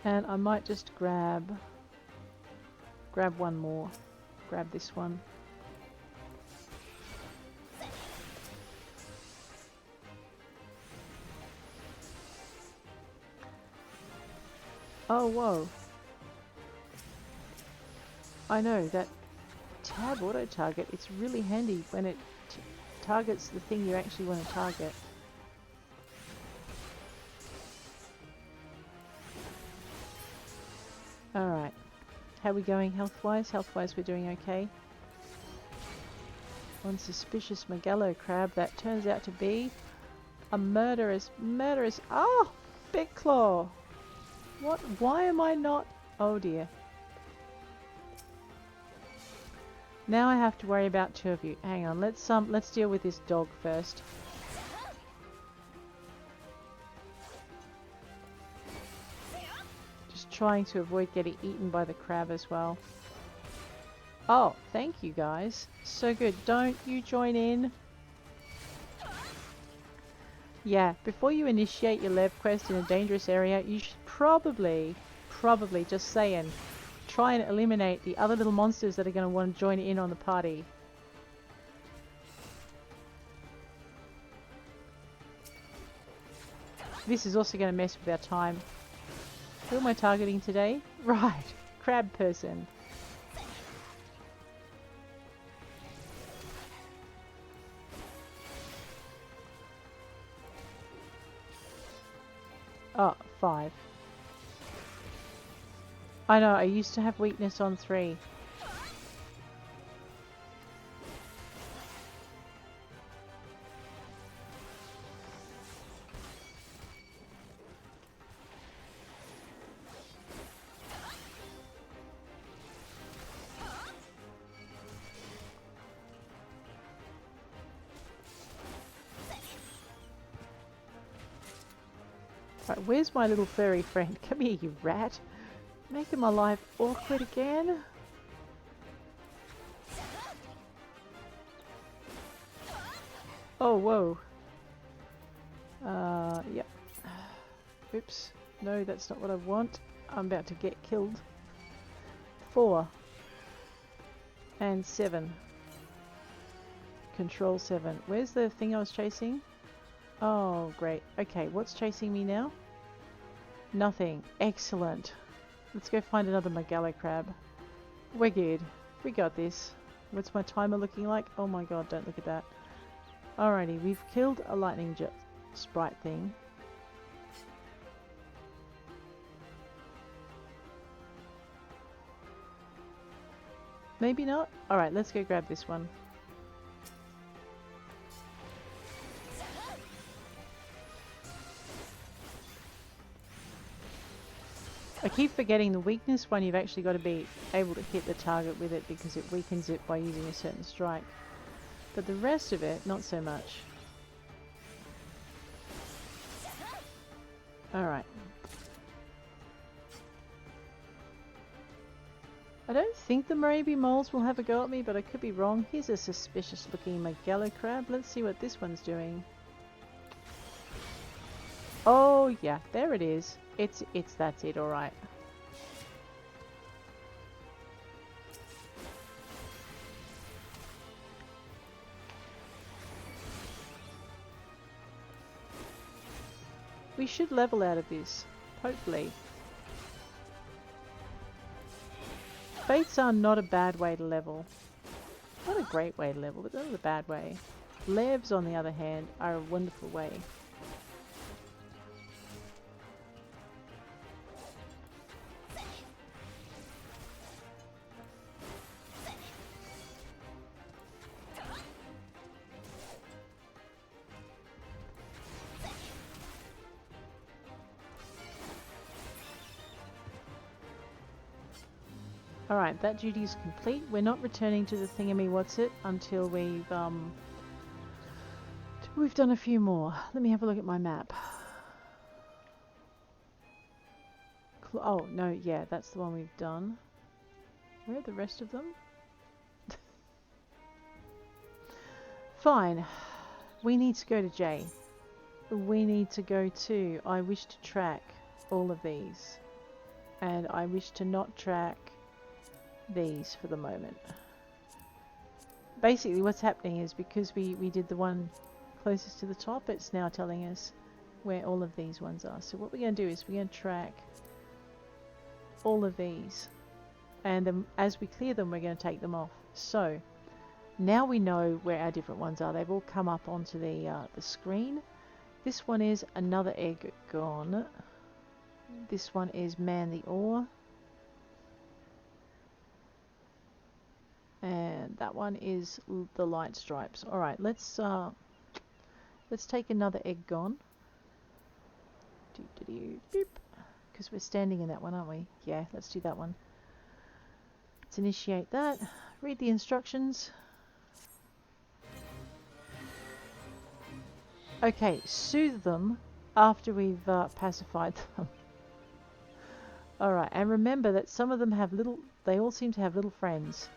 And I might just grab one more. Grab this one. Oh, whoa. I know, that tab auto target, it's really handy when it targets the thing you actually want to target. Alright. How are we going health-wise? Health-wise we're doing okay. One suspicious Magello crab that turns out to be a murderous... Oh! Big Claw! What? Why am I not... Oh dear. Now I have to worry about two of you. Hang on, let's deal with this dog first. Just trying to avoid getting eaten by the crab as well. Oh, thank you guys. So good. Don't you join in? Yeah, before you initiate your Lev quest in a dangerous area, you should probably, just saying, try and eliminate the other little monsters that are going to want to join in on the party. This is also going to mess with our time. Who am I targeting today? Right, crab person. Oh, 5. I know, I used to have weakness on 3. Right, where's my little furry friend? Come here, you rat. Making my life awkward again. Oh, whoa. Yep. Oops. No, that's not what I want. I'm about to get killed. 4. And 7. Control 7. Where's the thing I was chasing? Oh, great. Okay, what's chasing me now? Nothing. Excellent. Let's go find another Magello crab. We're good. We got this. What's my timer looking like? Oh my god, don't look at that. Alrighty, we've killed a lightning sprite thing. Maybe not? Alright, let's go grab this one. I keep forgetting the weakness one, you've actually got to be able to hit the target with it because it weakens it by using a certain strike. But the rest of it, not so much. Alright. I don't think the Moraby moles will have a go at me, but I could be wrong. Here's a suspicious looking Magello crab. Let's see what this one's doing. Oh yeah, there it is. That's it, alright. We should level out of this, hopefully. Fates are not a bad way to level. Not a great way to level, but not a bad way. Leves, on the other hand, are a wonderful way. Alright, that duty is complete. We're not returning to the thingammy-what's-it until we've done a few more. Let me have a look at my map. Oh, no, yeah, that's the one we've done. Where are the rest of them? Fine. We need to go to J. We need to go to... I wish to track all of these. And I wish to not track these for the moment. Basically what's happening is because we did the one closest to the top, it's now telling us where all of these ones are. So what we're going to do is we're going to track all of these, and then as we clear them we're going to take them off. So now we know where our different ones are. They've all come up onto the screen. This one is another egg gone. This one is man the ore. And that one is the light stripes. Alright, let's take another egg gone. Because we're standing in that one, aren't we? Yeah, let's do that one. Let's initiate that. Read the instructions. Okay, soothe them after we've pacified them. Alright, and remember that some of them have they all seem to have little friends.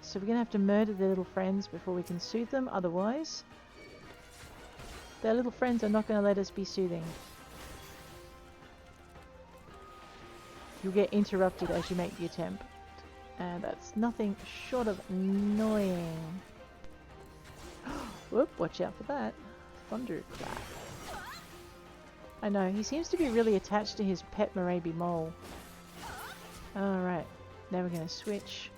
So we're going to have to murder their little friends before we can soothe them, otherwise their little friends are not going to let us be soothing. You'll get interrupted as you make the attempt. And that's nothing short of annoying. Whoop, watch out for that. Thunderclap. I know, he seems to be really attached to his pet Moraby mole. Alright, now we're going to switch.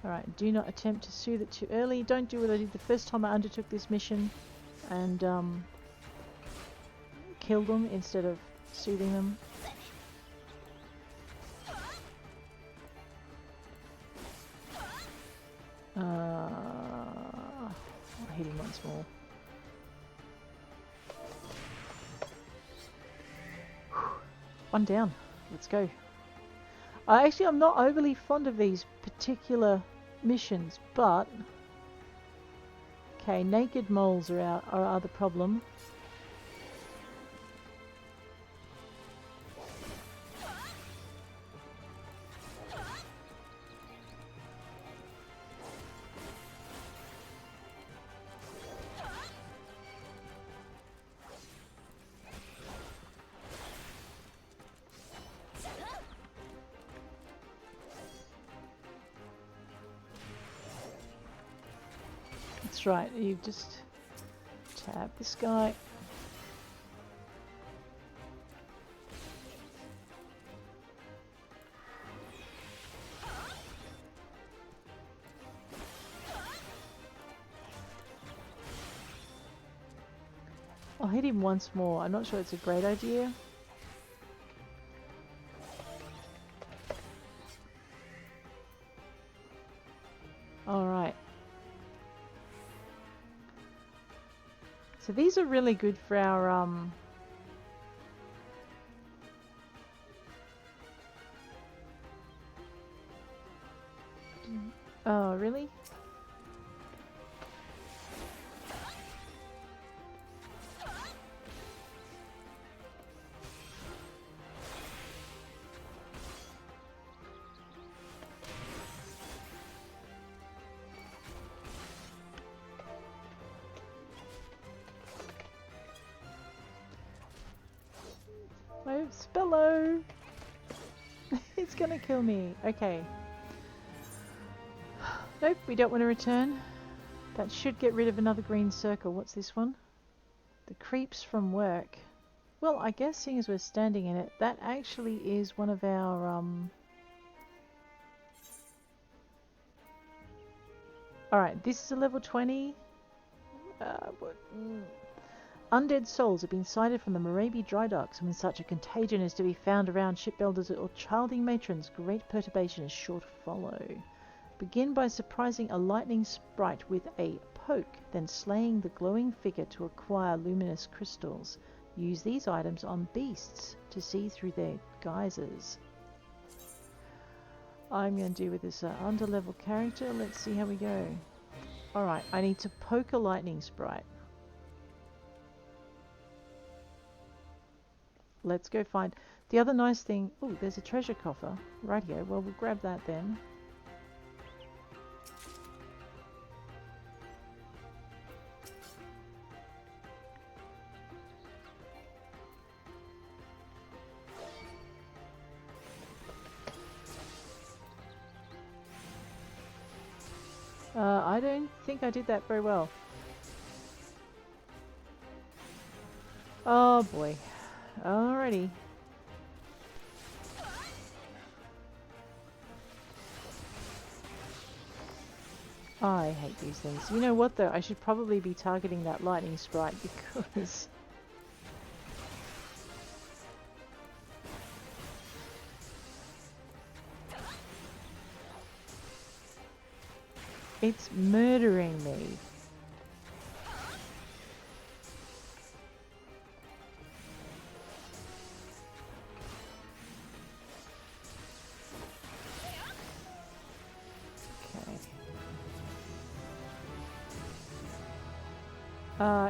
Alright, do not attempt to soothe it too early. Don't do what I did the first time I undertook this mission and kill them instead of soothing them. I'll hit him once more. One down. Let's go. I'm not overly fond of these particular missions, but okay, naked moles are the problem. That's right, you just tap this guy. I'll hit him once more. I'm not sure it's a great idea. Alright. So these are really good for our oh, really? Oh, Spello! It's gonna kill me. Okay. Nope, we don't want to return. That should get rid of another green circle. What's this one? The creeps from work. Well, I guess seeing as we're standing in it, that actually is one of our Alright, this is a level 20. Undead souls have been sighted from the Moraby dry docks, and when such a contagion is to be found around shipbuilders or childing matrons, great perturbation is sure to follow. Begin by surprising a lightning sprite with a poke, then slaying the glowing figure to acquire luminous crystals. Use these items on beasts to see through their guises. I'm going to do with this under-level character. Let's see how we go. Alright, I need to poke a lightning sprite. Let's go find... The other nice thing... Oh, there's a treasure coffer. Rightio, well, we'll grab that then. I don't think I did that very well. Oh boy. Alrighty. I hate these things. You know what though? I should probably be targeting that lightning sprite because... it's murdering me.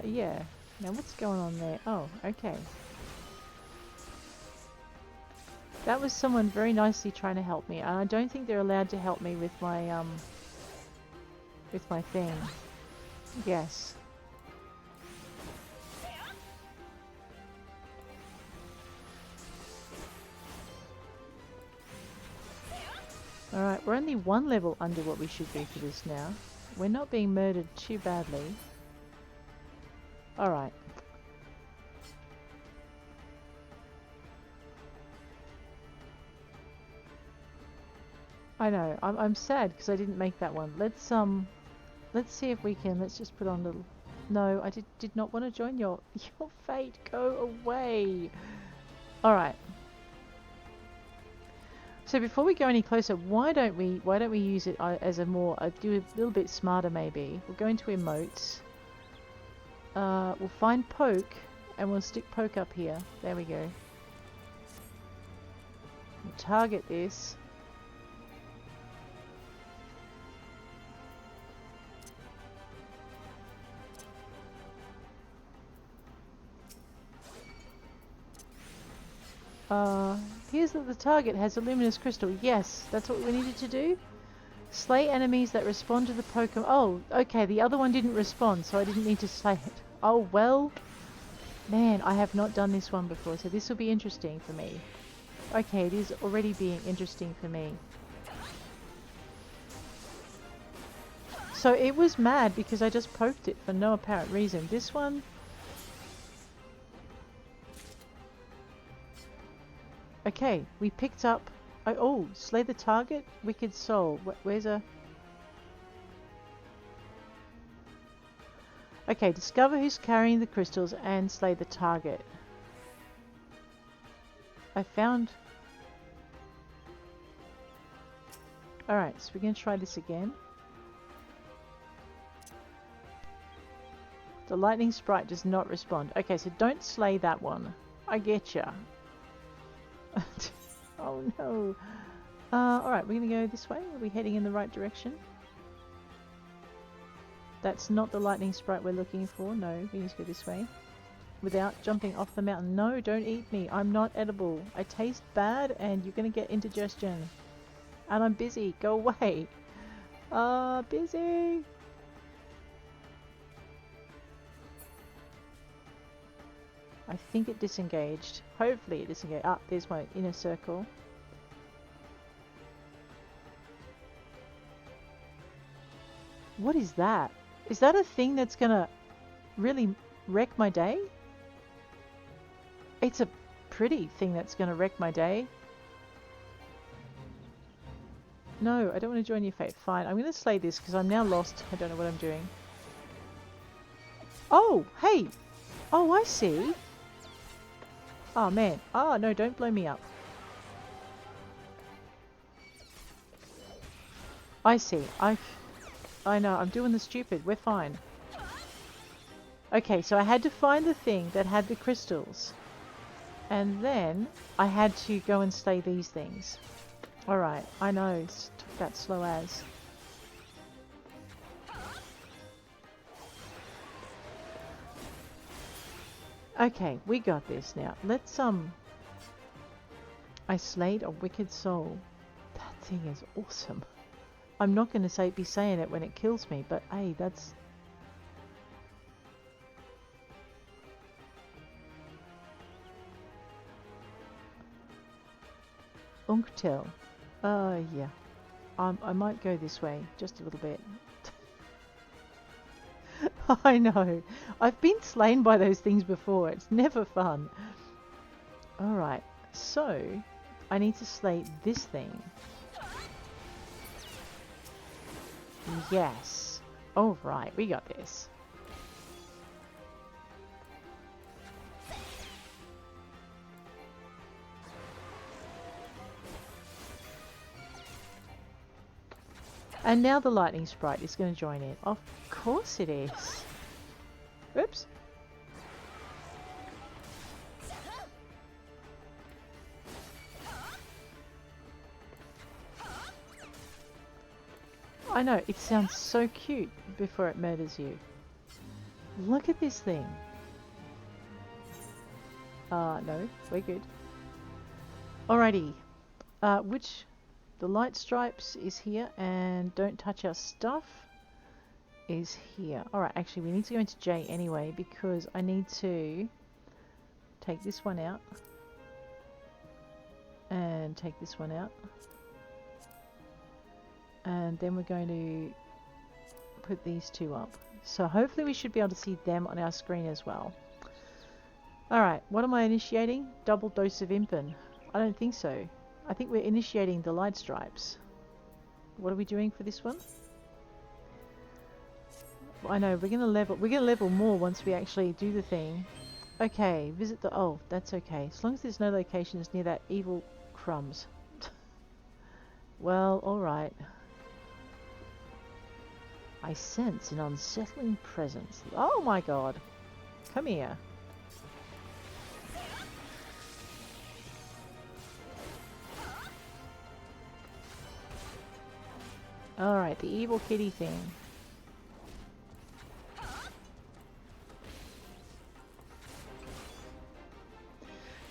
Yeah. Now what's going on there? Oh, okay. That was someone very nicely trying to help me. I don't think they're allowed to help me with my thing. Yes. Alright, we're only one level under what we should be for this now. We're not being murdered too badly. Alright. I know, I'm sad because I didn't make that one. Let's see if we can. Let's just put on a little... No, I did not want to join your fate. Go away. Alright. So before we go any closer, why don't we use it as a more... do a little bit smarter maybe. We'll go into emotes. We'll find poke and we'll stick poke up here. There we go. We'll target this. Here's that the target has a luminous crystal. Yes, that's what we needed to do. Slay enemies that respond to the Pokemon. Oh, okay, the other one didn't respond, so I didn't need to slay it. Oh, well. Man, I have not done this one before, so this will be interesting for me. Okay, it is already being interesting for me. So it was mad because I just poked it for no apparent reason. This one... Okay, we picked up... Oh, slay the target? Wicked soul. Where's a... Okay, discover who's carrying the crystals and slay the target. I found... Alright, so we're going to try this again. The lightning sprite does not respond. Okay, so don't slay that one. I get ya. Oh no. Alright, we're going to go this way. Are we heading in the right direction? That's not the lightning sprite we're looking for. No, we need to go this way. Without jumping off the mountain. No, don't eat me. I'm not edible. I taste bad and you're going to get indigestion. And I'm busy. Go away. Busy. I think it disengaged. Hopefully it disengaged. Ah, there's my inner circle. What is that? Is that a thing that's gonna really wreck my day? It's a pretty thing that's gonna wreck my day. No, I don't want to join your fate. Fine, I'm gonna slay this because I'm now lost. I don't know what I'm doing. Oh, hey! Oh, I see. Oh man. Oh no, don't blow me up. I see. I know, I'm doing the stupid. We're fine. Okay, so I had to find the thing that had the crystals. And then I had to go and slay these things. Alright, I know, it's that slow as. Okay, we got this now. Let's, I slayed a wicked soul. That thing is awesome. I'm not going to be saying it when it kills me, but hey, that's... Unctel. Yeah. I might go this way, just a little bit. I know. I've been slain by those things before. It's never fun. Alright, so I need to slay this thing. Yes. Alright, we got this. And now the lightning sprite is going to join in. Of course it is. Oops. I know, it sounds so cute before it murders you. Look at this thing. No, we're good. Alrighty. The light stripes is here, and don't touch our stuff is here. Alright, actually we need to go into J anyway, because I need to take this one out. And take this one out. And then we're going to put these two up. So hopefully we should be able to see them on our screen as well. Alright, what am I initiating? Double Dose of Impin. I don't think so. I think we're initiating the light stripes. What are we doing for this one? I know, we're gonna level more once we actually do the thing. Okay, visit the... Oh, that's okay. As long as there's no locations near that evil crumbs. Well, alright. I sense an unsettling presence. Oh my god. Come here. Alright, the evil kitty thing.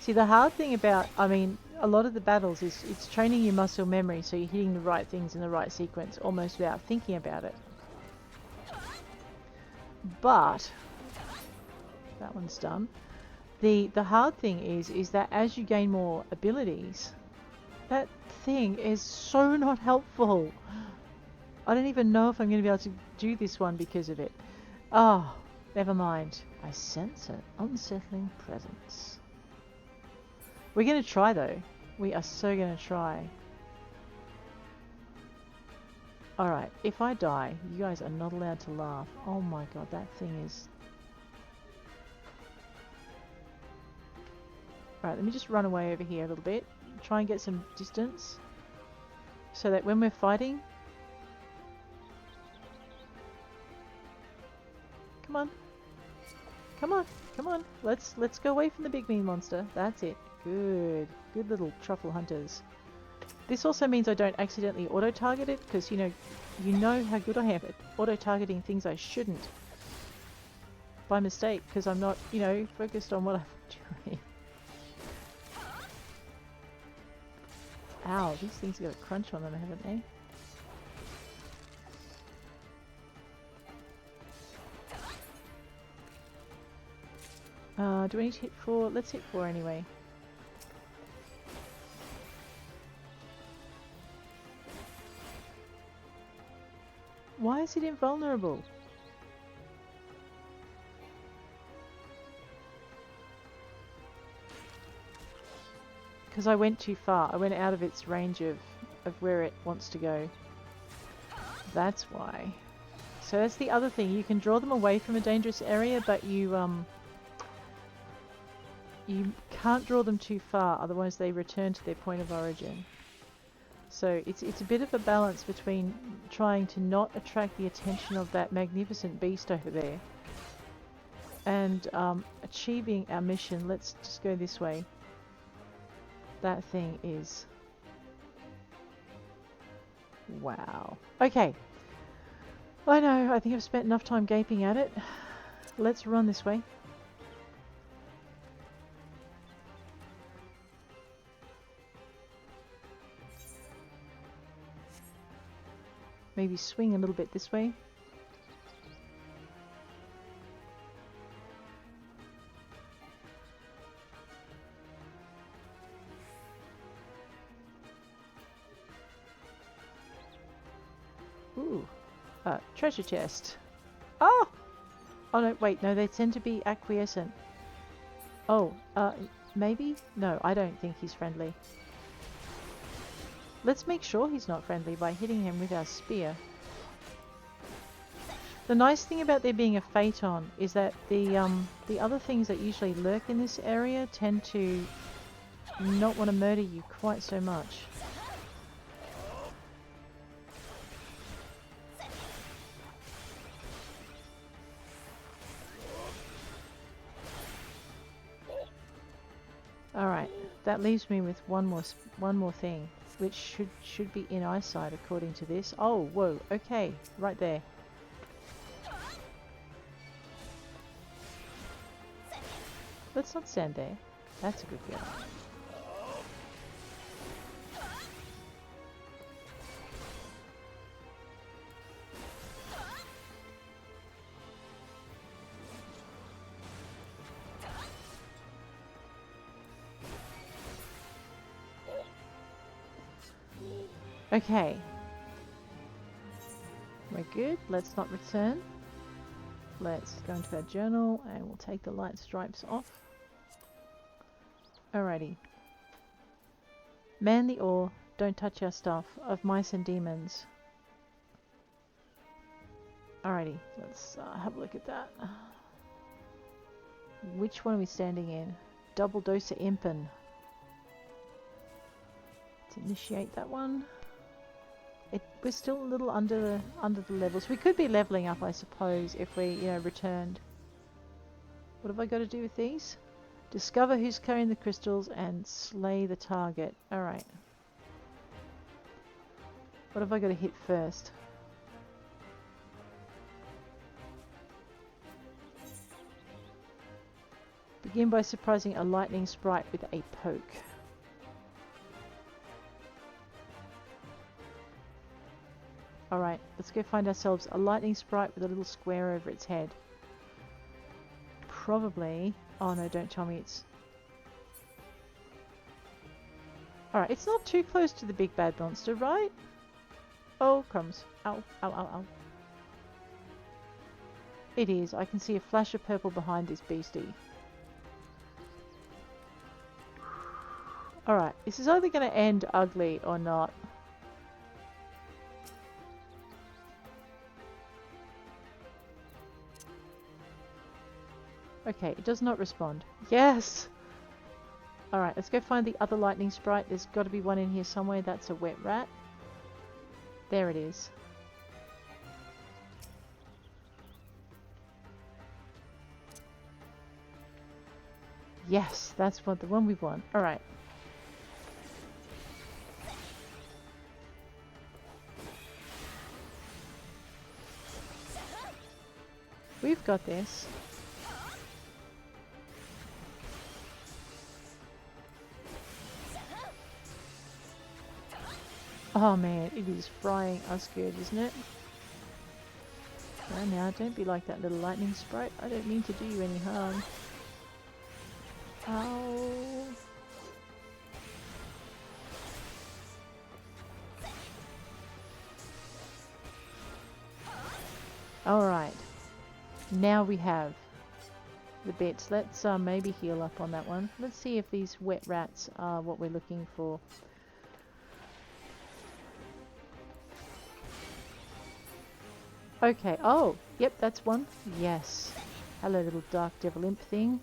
See, the hard thing about, I mean, a lot of the battles is it's training your muscle memory so you're hitting the right things in the right sequence almost without thinking about it. But that one's done. The hard thing is that as you gain more abilities, that thing is so not helpful. I don't even know if I'm going to be able to do this one because of it. Oh, never mind. I sense an unsettling presence. We're going to try though. We are so going to try. Alright, if I die, you guys are not allowed to laugh. Oh my god, that thing is... Alright, let me just run away over here a little bit. Try and get some distance. So that when we're fighting... Come on. Come on, come on. Let's go away from the big mean monster. That's it. Good. Good little truffle hunters. This also means I don't accidentally auto-target it, because, you know how good I am at auto-targeting things I shouldn't. By mistake, because I'm not, focused on what I'm doing. Ow, these things got a crunch on them, haven't they? Do I need to hit 4? Let's hit 4 anyway. Why is it invulnerable? Because I went too far. I went out of its range of where it wants to go. That's why. So that's the other thing. You can draw them away from a dangerous area, but you can't draw them too far, otherwise they return to their point of origin. So it's a bit of a balance between trying to not attract the attention of that magnificent beast over there and achieving our mission. Let's just go this way. That thing is... wow. Okay. I know, I think I've spent enough time gaping at it. Let's run this way. Maybe swing a little bit this way. Ooh, treasure chest. Oh! Oh no, wait, no, they tend to be acquiescent. Oh, maybe? No, I don't think he's friendly. Let's make sure he's not friendly by hitting him with our spear. The nice thing about there being a phaeton is that the other things that usually lurk in this area tend to not want to murder you quite so much. Alright, that leaves me with one more thing, which should be in eyesight according to this. Oh, whoa, okay, right there. Let's not stand there. That's a good girl. Okay. We're good. Let's not return. Let's go into our journal and we'll take the light stripes off. Alrighty. Man the ore, don't touch our stuff, of mice and demons. Alrighty, let's have a look at that. Which one are we standing in? Double Dose of Impin. Let's initiate that one. We're still a little under the levels. We could be leveling up, I suppose, if we, returned. What have I got to do with these? Discover who's carrying the crystals and slay the target. Alright. What have I got to hit first? Begin by surprising a lightning sprite with a poke. Alright, let's go find ourselves a lightning sprite with a little square over its head. Probably... oh no, don't tell me it's... alright, it's not too close to the big bad monster, right? Oh, crumbs. Ow, ow, ow, ow. It is. I can see a flash of purple behind this beastie. Alright, this is either going to end ugly or not. Okay, it does not respond. Yes! Alright, let's go find the other lightning sprite. There's got to be one in here somewhere. That's a wet rat. There it is. Yes, that's what the one we want. Alright. We've got this. Oh man, it is frying us good, isn't it? Now, don't be like that little lightning sprite. I don't mean to do you any harm. Ow. Alright. Now we have the bits. Let's maybe heal up on that one. Let's see if these wet rats are what we're looking for. Okay. Oh, yep, that's one. Yes. Hello, little dark devil imp thing.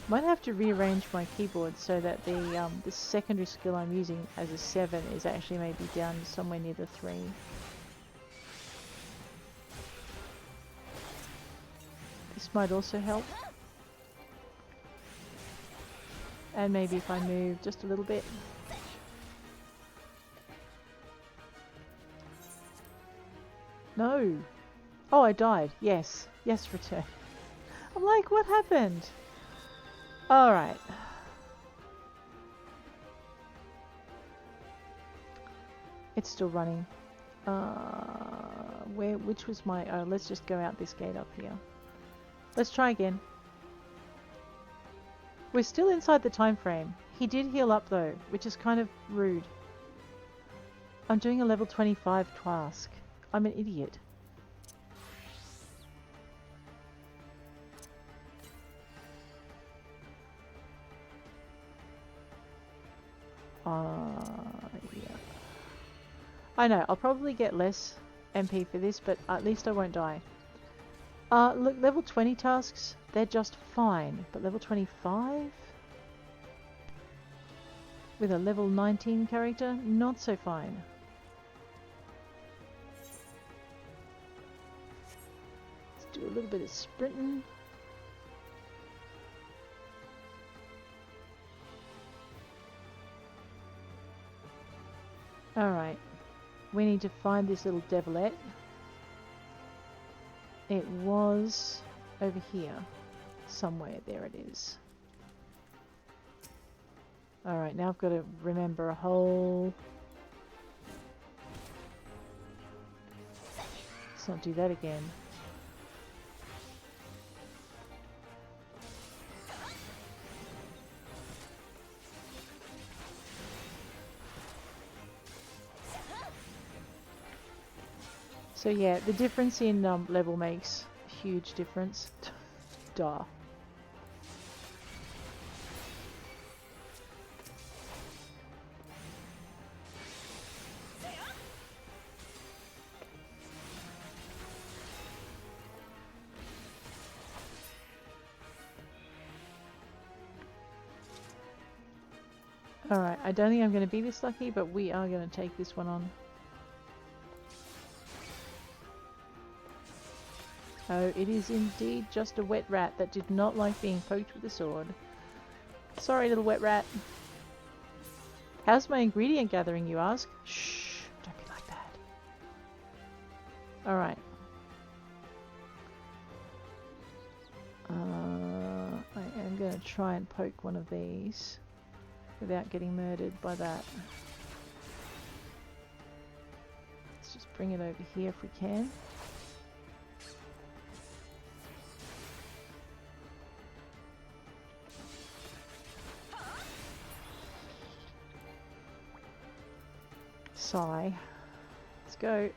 Might have to rearrange my keyboard so that the secondary skill I'm using as a 7 is actually maybe down somewhere near the 3. This might also help. And maybe if I move just a little bit. No! Oh, I died. Yes. Yes, return. I'm like, what happened? Alright. It's still running. Which was my... Oh, let's just go out this gate up here. Let's try again. We're still inside the time frame. He did heal up though, which is kind of rude. I'm doing a level 25 task. I'm an idiot. Yeah. I know, I'll probably get less MP for this, but at least I won't die. Look, level 20 tasks, they're just fine. But level 25? With a level 19 character, not so fine. Let's do a little bit of sprinting. Alright, we need to find this little devilette. It was over here somewhere. There it is. Alright, now I've got to remember a whole... Let's not do that again. So yeah, the difference in level makes a huge difference. Duh. Alright, I don't think I'm going to be this lucky, but we are going to take this one on. Oh, it is indeed just a wet rat that did not like being poked with a sword. Sorry, little wet rat. How's my ingredient gathering, you ask? Shh, don't be like that. Alright. I am going to try and poke one of these without getting murdered by that. Let's just bring it over here if we can. Sigh. Let's go.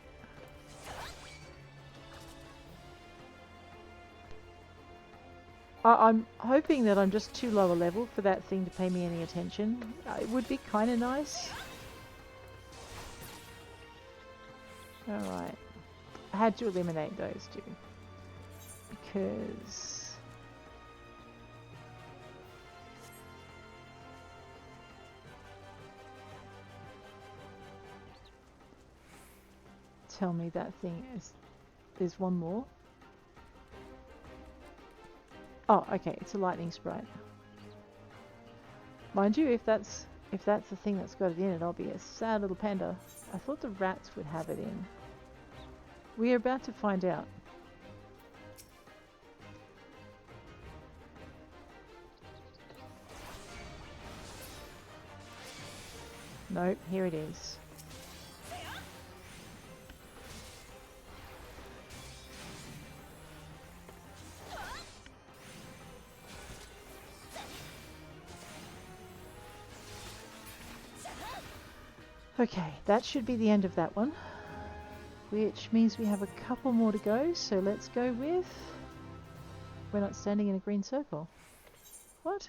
I'm hoping that I'm just too low a level for that thing to pay me any attention. It would be kind of nice. Alright. I had to eliminate those two. Because... tell me that thing is... There's one more. Oh, okay, it's a lightning sprite. Mind you, if that's the thing that's got it in it, I'll be a sad little panda. I thought the rats would have it in. We are about to find out. Nope, here it is. Okay, that should be the end of that one. Which means we have a couple more to go, so let's go with... We're not standing in a green circle. What?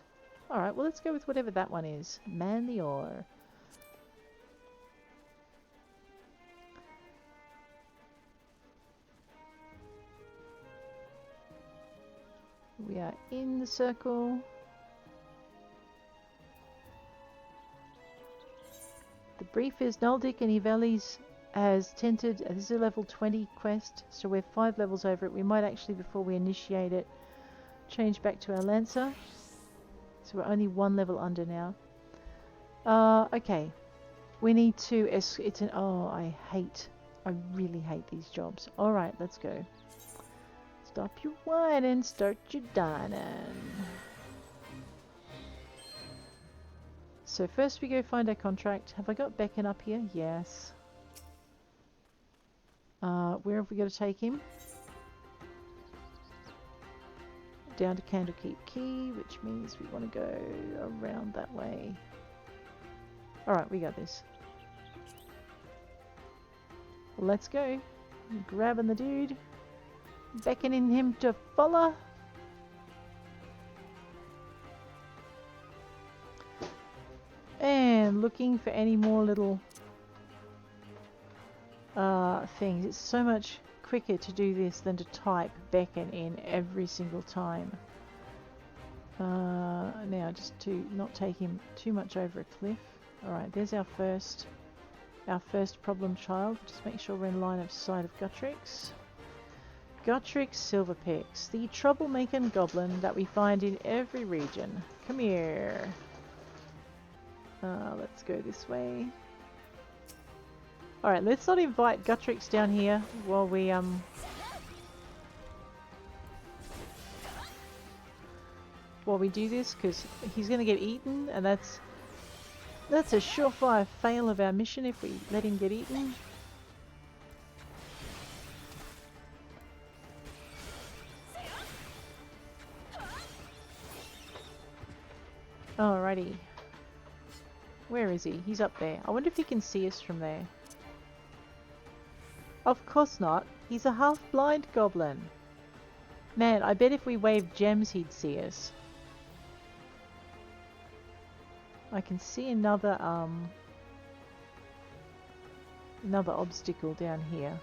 Alright, well let's go with whatever that one is. Man the ore. We are in the circle. The brief is Nuldik and Ivelis has tinted. This is a level 20 quest, so we're 5 levels over it. We might actually, before we initiate it, change back to our Lancer. So we're only 1 level under now. Okay. We need to... It's an... Oh, I really hate these jobs. Alright, let's go. Stop your whining, start your dining. So first we go find our contract. Have I got Beckon up here? Yes. Where have we got to take him? Down to Candlekeep Quay, which means we want to go around that way. Alright, we got this. Let's go. Grabbing the dude. Beckoning him to follow. And looking for any more little things. It's so much quicker to do this than to type beckon in every single time. Now, just to not take him too much over a cliff. Alright, there's our first problem child. Just make sure we're in line of sight of Gutrix. Gutrix Silverpix, the troublemaking goblin that we find in every region. Come here. Let's go this way. Alright, let's not invite Gutrix down here while we do this, because he's going to get eaten, and that's a surefire fail of our mission if we let him get eaten. Alrighty. Where is he? He's up there. I wonder if he can see us from there. Of course not. He's a half-blind goblin. Man, I bet if we waved gems he'd see us. I can see another obstacle down here.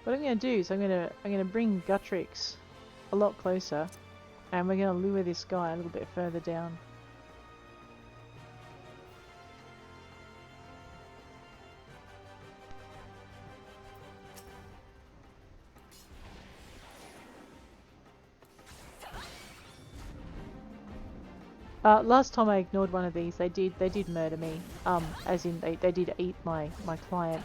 What I'm going to do is I'm going to bring Gutrix a lot closer, and we're going to lure this guy a little bit further down. Last time I ignored one of these, they did murder me. As in they did eat my client.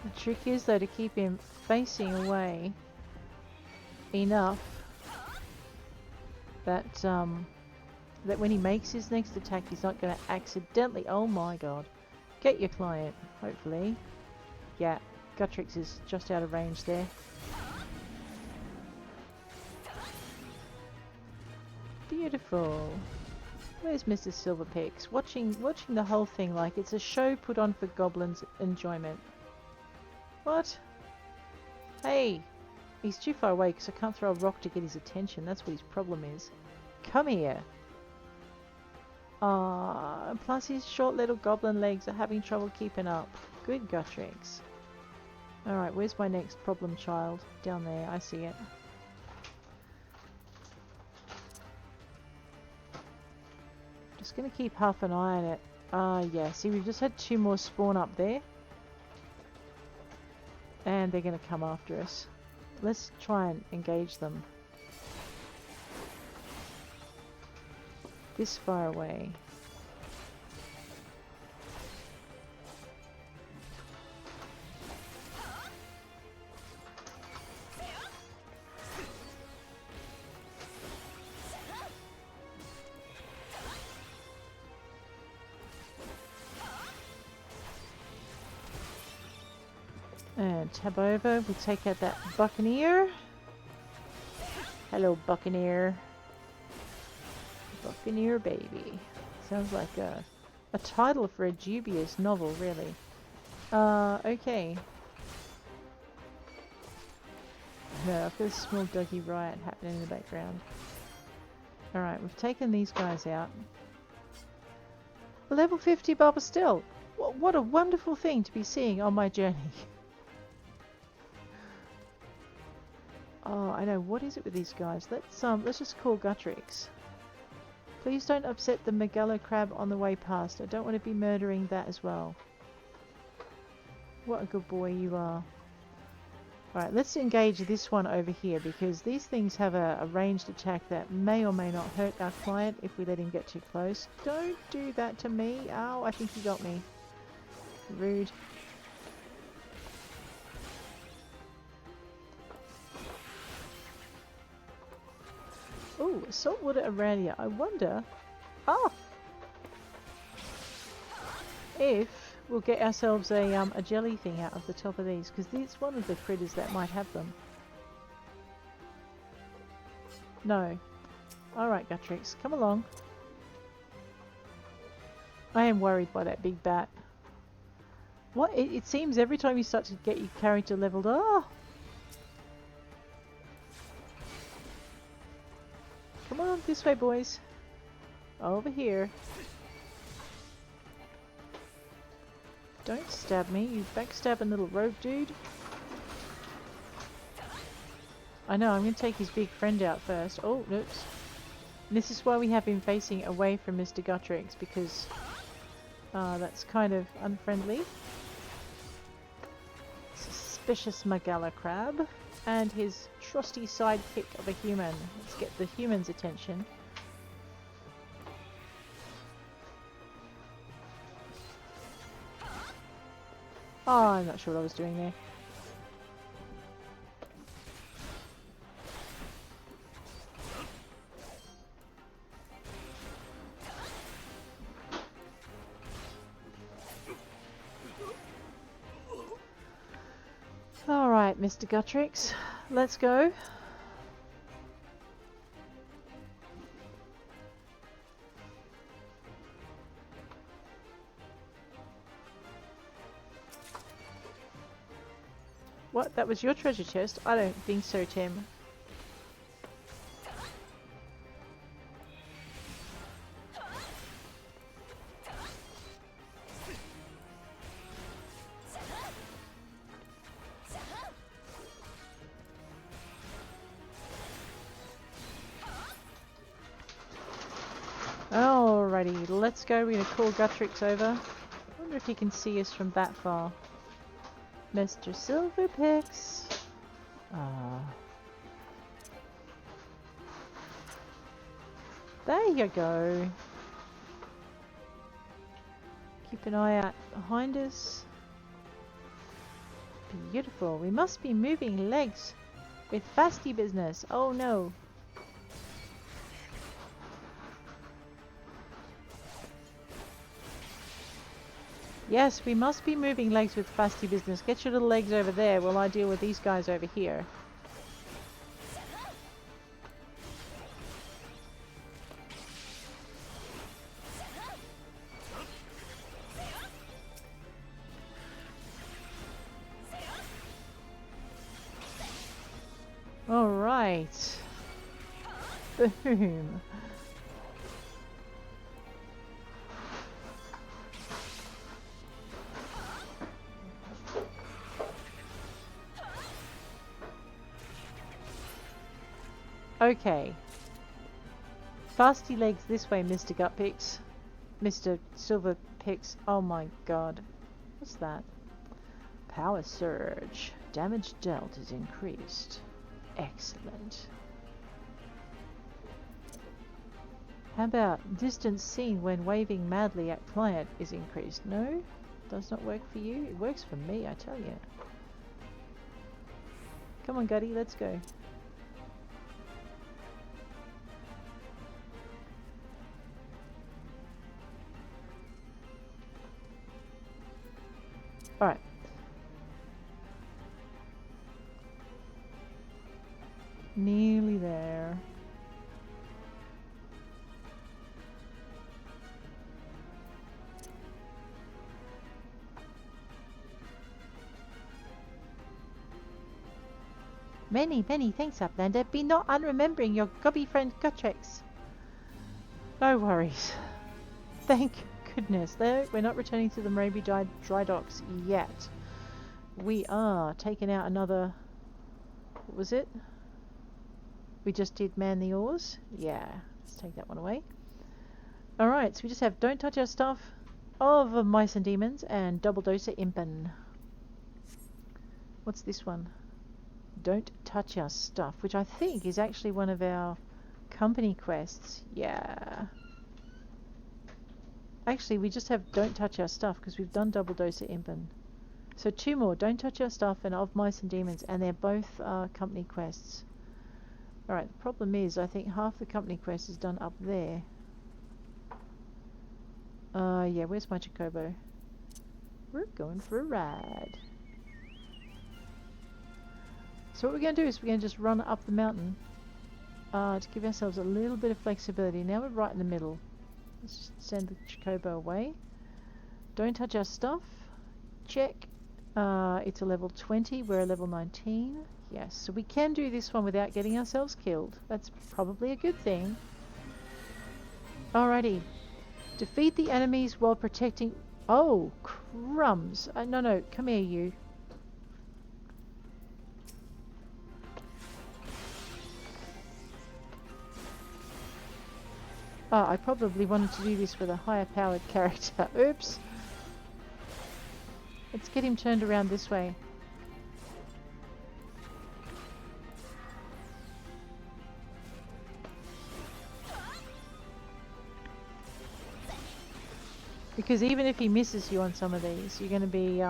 The trick is though to keep him facing away enough that that when he makes his next attack, he's not going to accidentally... Oh my god. Get your client, hopefully. Yeah, Gutrix is just out of range there. Beautiful. Where's Mr. Silverpix? Watching the whole thing like it's a show put on for goblins' enjoyment. What? Hey! He's too far away because I can't throw a rock to get his attention. That's what his problem is. Come here! Plus his short little goblin legs are having trouble keeping up. Good Gutrix. Alright, where's my next problem child? Down there, I see it. Just gonna keep half an eye on it. Yeah, see, we've just had 2 more spawn up there. And they're gonna come after us. Let's try and engage them. This far away. And tab over, we'll take out that Buccaneer. Hello, Buccaneer. Buccaneer baby. Sounds like a title for a dubious novel, really. Okay. No, I've got a small doggy riot happening in the background. Alright, we've taken these guys out. Level 50 Barbara still. What a wonderful thing to be seeing on my journey. Oh, I know. What is it with these guys? Let's just call Gutrix. Please don't upset the Magella crab on the way past. I don't want to be murdering that as well. What a good boy you are. Alright, let's engage this one over here because these things have a ranged attack that may or may not hurt our client if we let him get too close. Don't do that to me. Ow, I think you got me. Rude. Ooh, saltwater Aurelia. I wonder... if we'll get ourselves a jelly thing out of the top of these, because it's one of the critters that might have them. No. Alright, Gutrix, come along. I am worried by that big bat. What? It seems every time you start to get your character leveled... Come on, this way, boys. Over here. Don't stab me, you backstabbing little rogue dude. I know, I'm going to take his big friend out first. Oh, oops. And this is why we have him facing away from Mr. Gutrix, because that's kind of unfriendly. Suspicious Magella crab. And his trusty sidekick of a human. Let's get the human's attention. Oh, I'm not sure what I was doing there. Alright, Mr. Gutrix, let's go. What? That was your treasure chest? I don't think so, Tim. Alrighty, let's go. We're going to call Gutrix over. I wonder if he can see us from that far. Mr. Silverpix. There you go. Keep an eye out behind us. Beautiful. We must be moving legs with fasty business. Oh no. Yes, we must be moving legs with fasty business. Get your little legs over there while I deal with these guys over here. Alright. Boom. Okay. Fasty legs this way, Mr. Gutpix. Mr. Silver Pix. Oh my god. What's that? Power surge. Damage dealt is increased. Excellent. How about distance seen when waving madly at client is increased? No? Does not work for you? It works for me, I tell you. Come on, Gutty, let's go. Alright. Nearly there. Many thanks, Uplander. Be not unremembering your gobby friend Gutrex. No worries. Thank goodness. Though we're not returning to the Moraby dry docks yet. We are taking out another... What was it? We just did man the oars? Yeah. Let's take that one away. Alright, so we just have don't touch our stuff of mice and demons and double dose of Impin. What's this one? Don't touch our stuff, which I think is actually one of our company quests. Yeah. Actually, we just have don't touch our stuff because we've done double dose of Impin. So 2 more, don't touch our stuff and of mice and demons, and they're both company quests. Alright, the problem is I think half the company quest is done up there. Yeah, where's my Chocobo? We're going for a ride. So what we're going to do is we're going to just run up the mountain to give ourselves a little bit of flexibility. Now we're right in the middle. Let's just send the Chocobo away. Don't touch our stuff. Check. It's a level 20. We're a level 19. Yes, so we can do this one without getting ourselves killed. That's probably a good thing. Alrighty. Defeat the enemies while protecting... Oh, crumbs. No, come here, you. Oh, I probably wanted to do this with a higher powered character. Oops. Let's get him turned around this way. Because even if he misses you on some of these, you're going to be,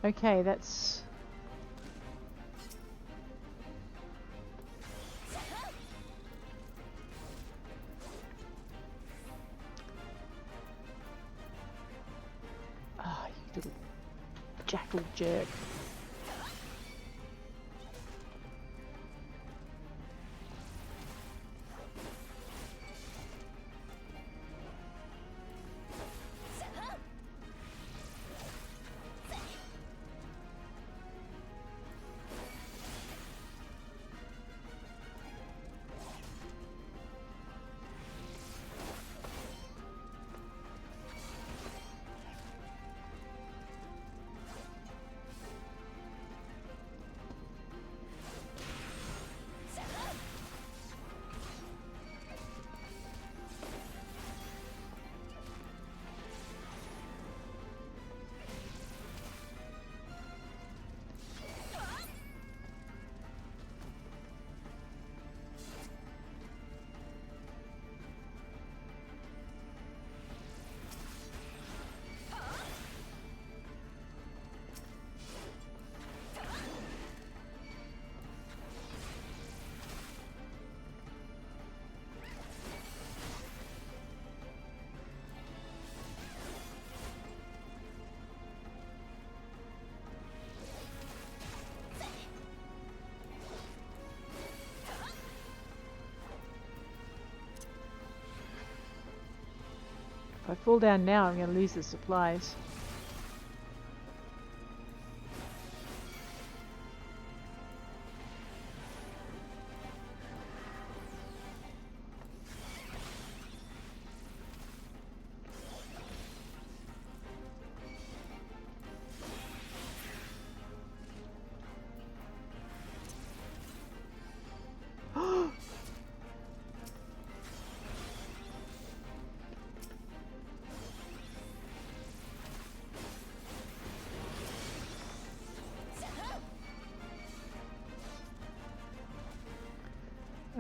Okay, that's... Ah, you little jackal jerk. If I fall down now, I'm going to lose the supplies.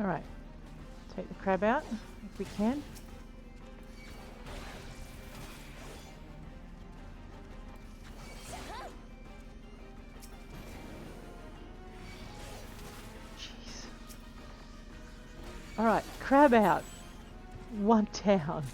Alright. Take the crab out if we can. Jeez. Alright, crab out. One down.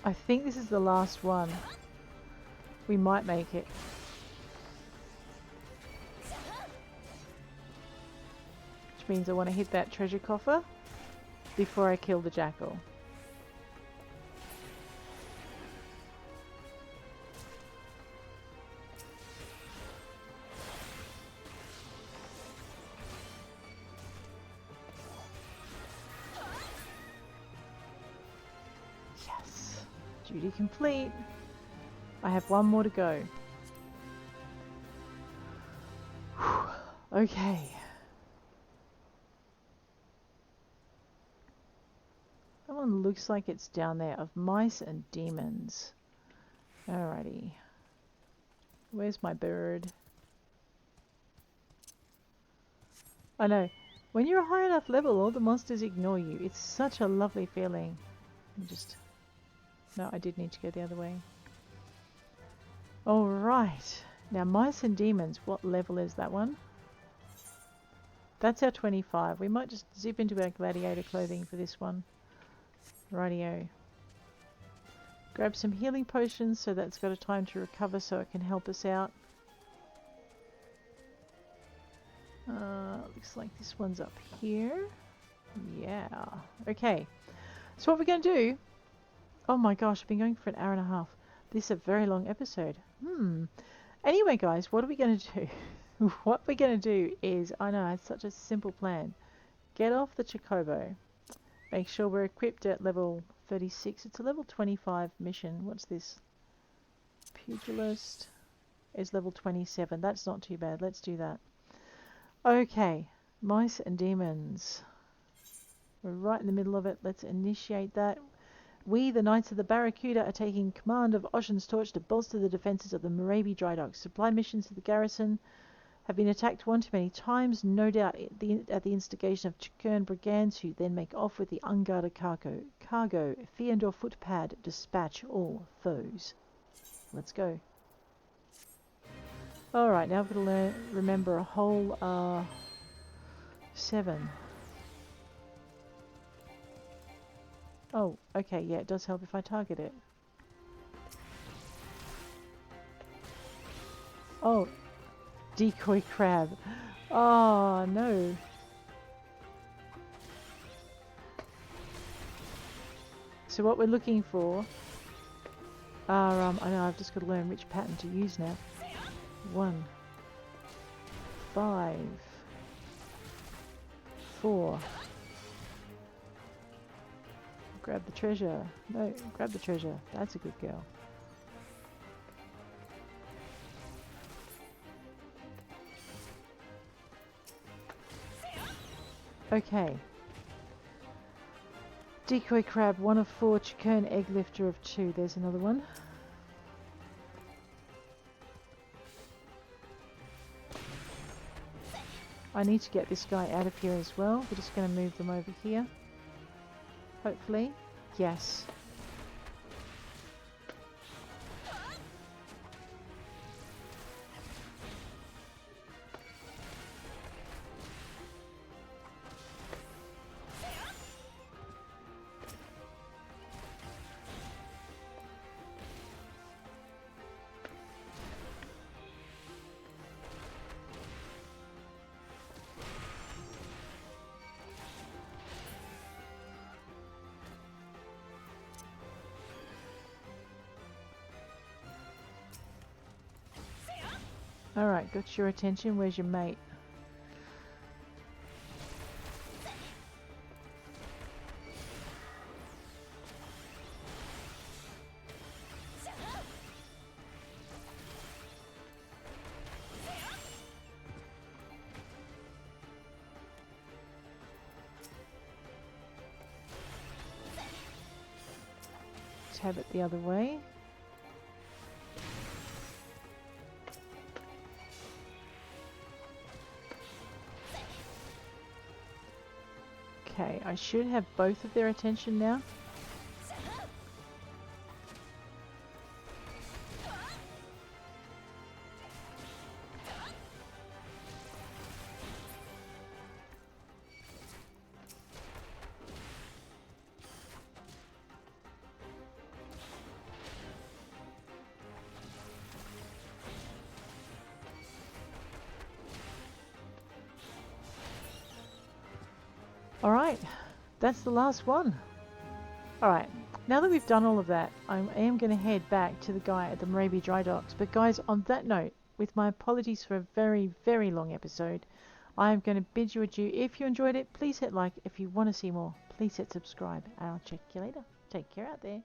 I think this is the last one. We might make it. Which means I want to hit that treasure coffer before I kill the jackal. Duty complete. I have one more to go. Okay. That one looks like it's down there, of mice and demons. Alrighty. Where's my bird? I know. When you're a high enough level, all the monsters ignore you. It's such a lovely feeling. Just... No, I did need to go the other way. Alright. Now, mice and demons. What level is that one? That's our 25. We might just zip into our gladiator clothing for this one. Rightio. Grab some healing potions so that's got a time to recover so it can help us out. Looks like this one's up here. Yeah. Okay. So what we're going to do... Oh my gosh, I've been going for an hour and a half. This is a very long episode. Anyway, guys, what are we going to do? What we're going to do is, I know, it's such a simple plan. Get off the Chocobo. Make sure we're equipped at level 36. It's a level 25 mission. What's this? Pugilist is level 27. That's not too bad. Let's do that. Okay. Mice and demons. We're right in the middle of it. Let's initiate that. We, the Knights of the Barracuda, are taking command of Ocean's Torch to bolster the defences of the Moraby dry docks. Supply missions to the garrison have been attacked one too many times, no doubt at the instigation of Chikern brigands, who then make off with the unguarded cargo. Fiendor footpad, dispatch all foes. Let's go. Alright, now I've got to remember a whole 7. Oh, okay, yeah, it does help if I target it. Oh, decoy crab. Oh, no. So what we're looking for are, I know, I've just got to learn which pattern to use now. 1, 5, 4. Grab the treasure. No, grab the treasure. That's a good girl. Okay. Decoy crab, 1 of 4. Chikern egg lifter of 2. There's another one. I need to get this guy out of here as well. We're just going to move them over here. Hopefully. Yes. Alright, got your attention. Where's your mate? Let's have it the other way. Okay, I should have both of their attention now. Alright, that's the last one. Alright, now that we've done all of that, I am going to head back to the guy at the Moraby Dry Docks. But guys, on that note, with my apologies for a very, very long episode, I am going to bid you adieu. If you enjoyed it, please hit like. If you want to see more, please hit subscribe. I'll check you later. Take care out there.